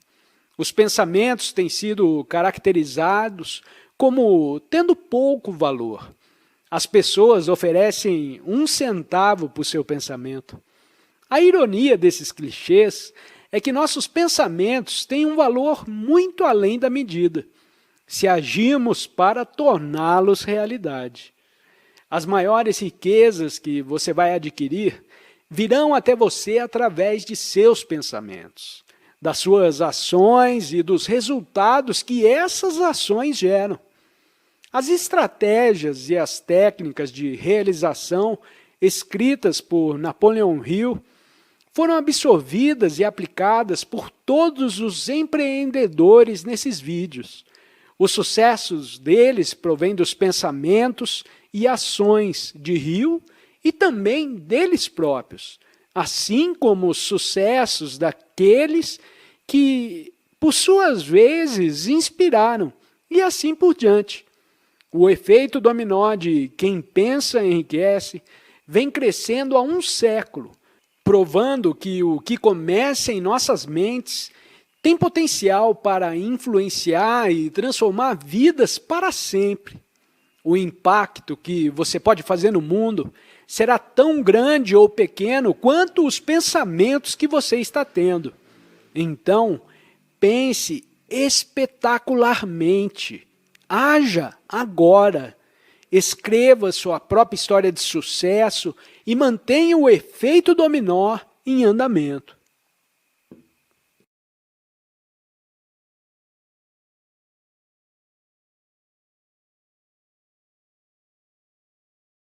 Speaker 1: Os pensamentos têm sido caracterizados como tendo pouco valor. As pessoas oferecem 1 centavo por seu pensamento. A ironia desses clichês é que nossos pensamentos têm um valor muito além da medida, se agirmos para torná-los realidade. As maiores riquezas que você vai adquirir virão até você através de seus pensamentos, das suas ações e dos resultados que essas ações geram. As estratégias e as técnicas de realização escritas por Napoleon Hill foram absorvidas e aplicadas por todos os empreendedores nesses vídeos. Os sucessos deles provêm dos pensamentos e ações de Hill e também deles próprios, assim como os sucessos daqueles que, por suas vezes, inspiraram, e assim por diante. O efeito dominó de quem pensa enriquece vem crescendo há um século, provando que o que começa em nossas mentes tem potencial para influenciar e transformar vidas para sempre. O impacto que você pode fazer no mundo será tão grande ou pequeno quanto os pensamentos que você está tendo. Então, pense espetacularmente. Haja agora. Escreva sua própria história de sucesso e mantenha o efeito dominó em andamento.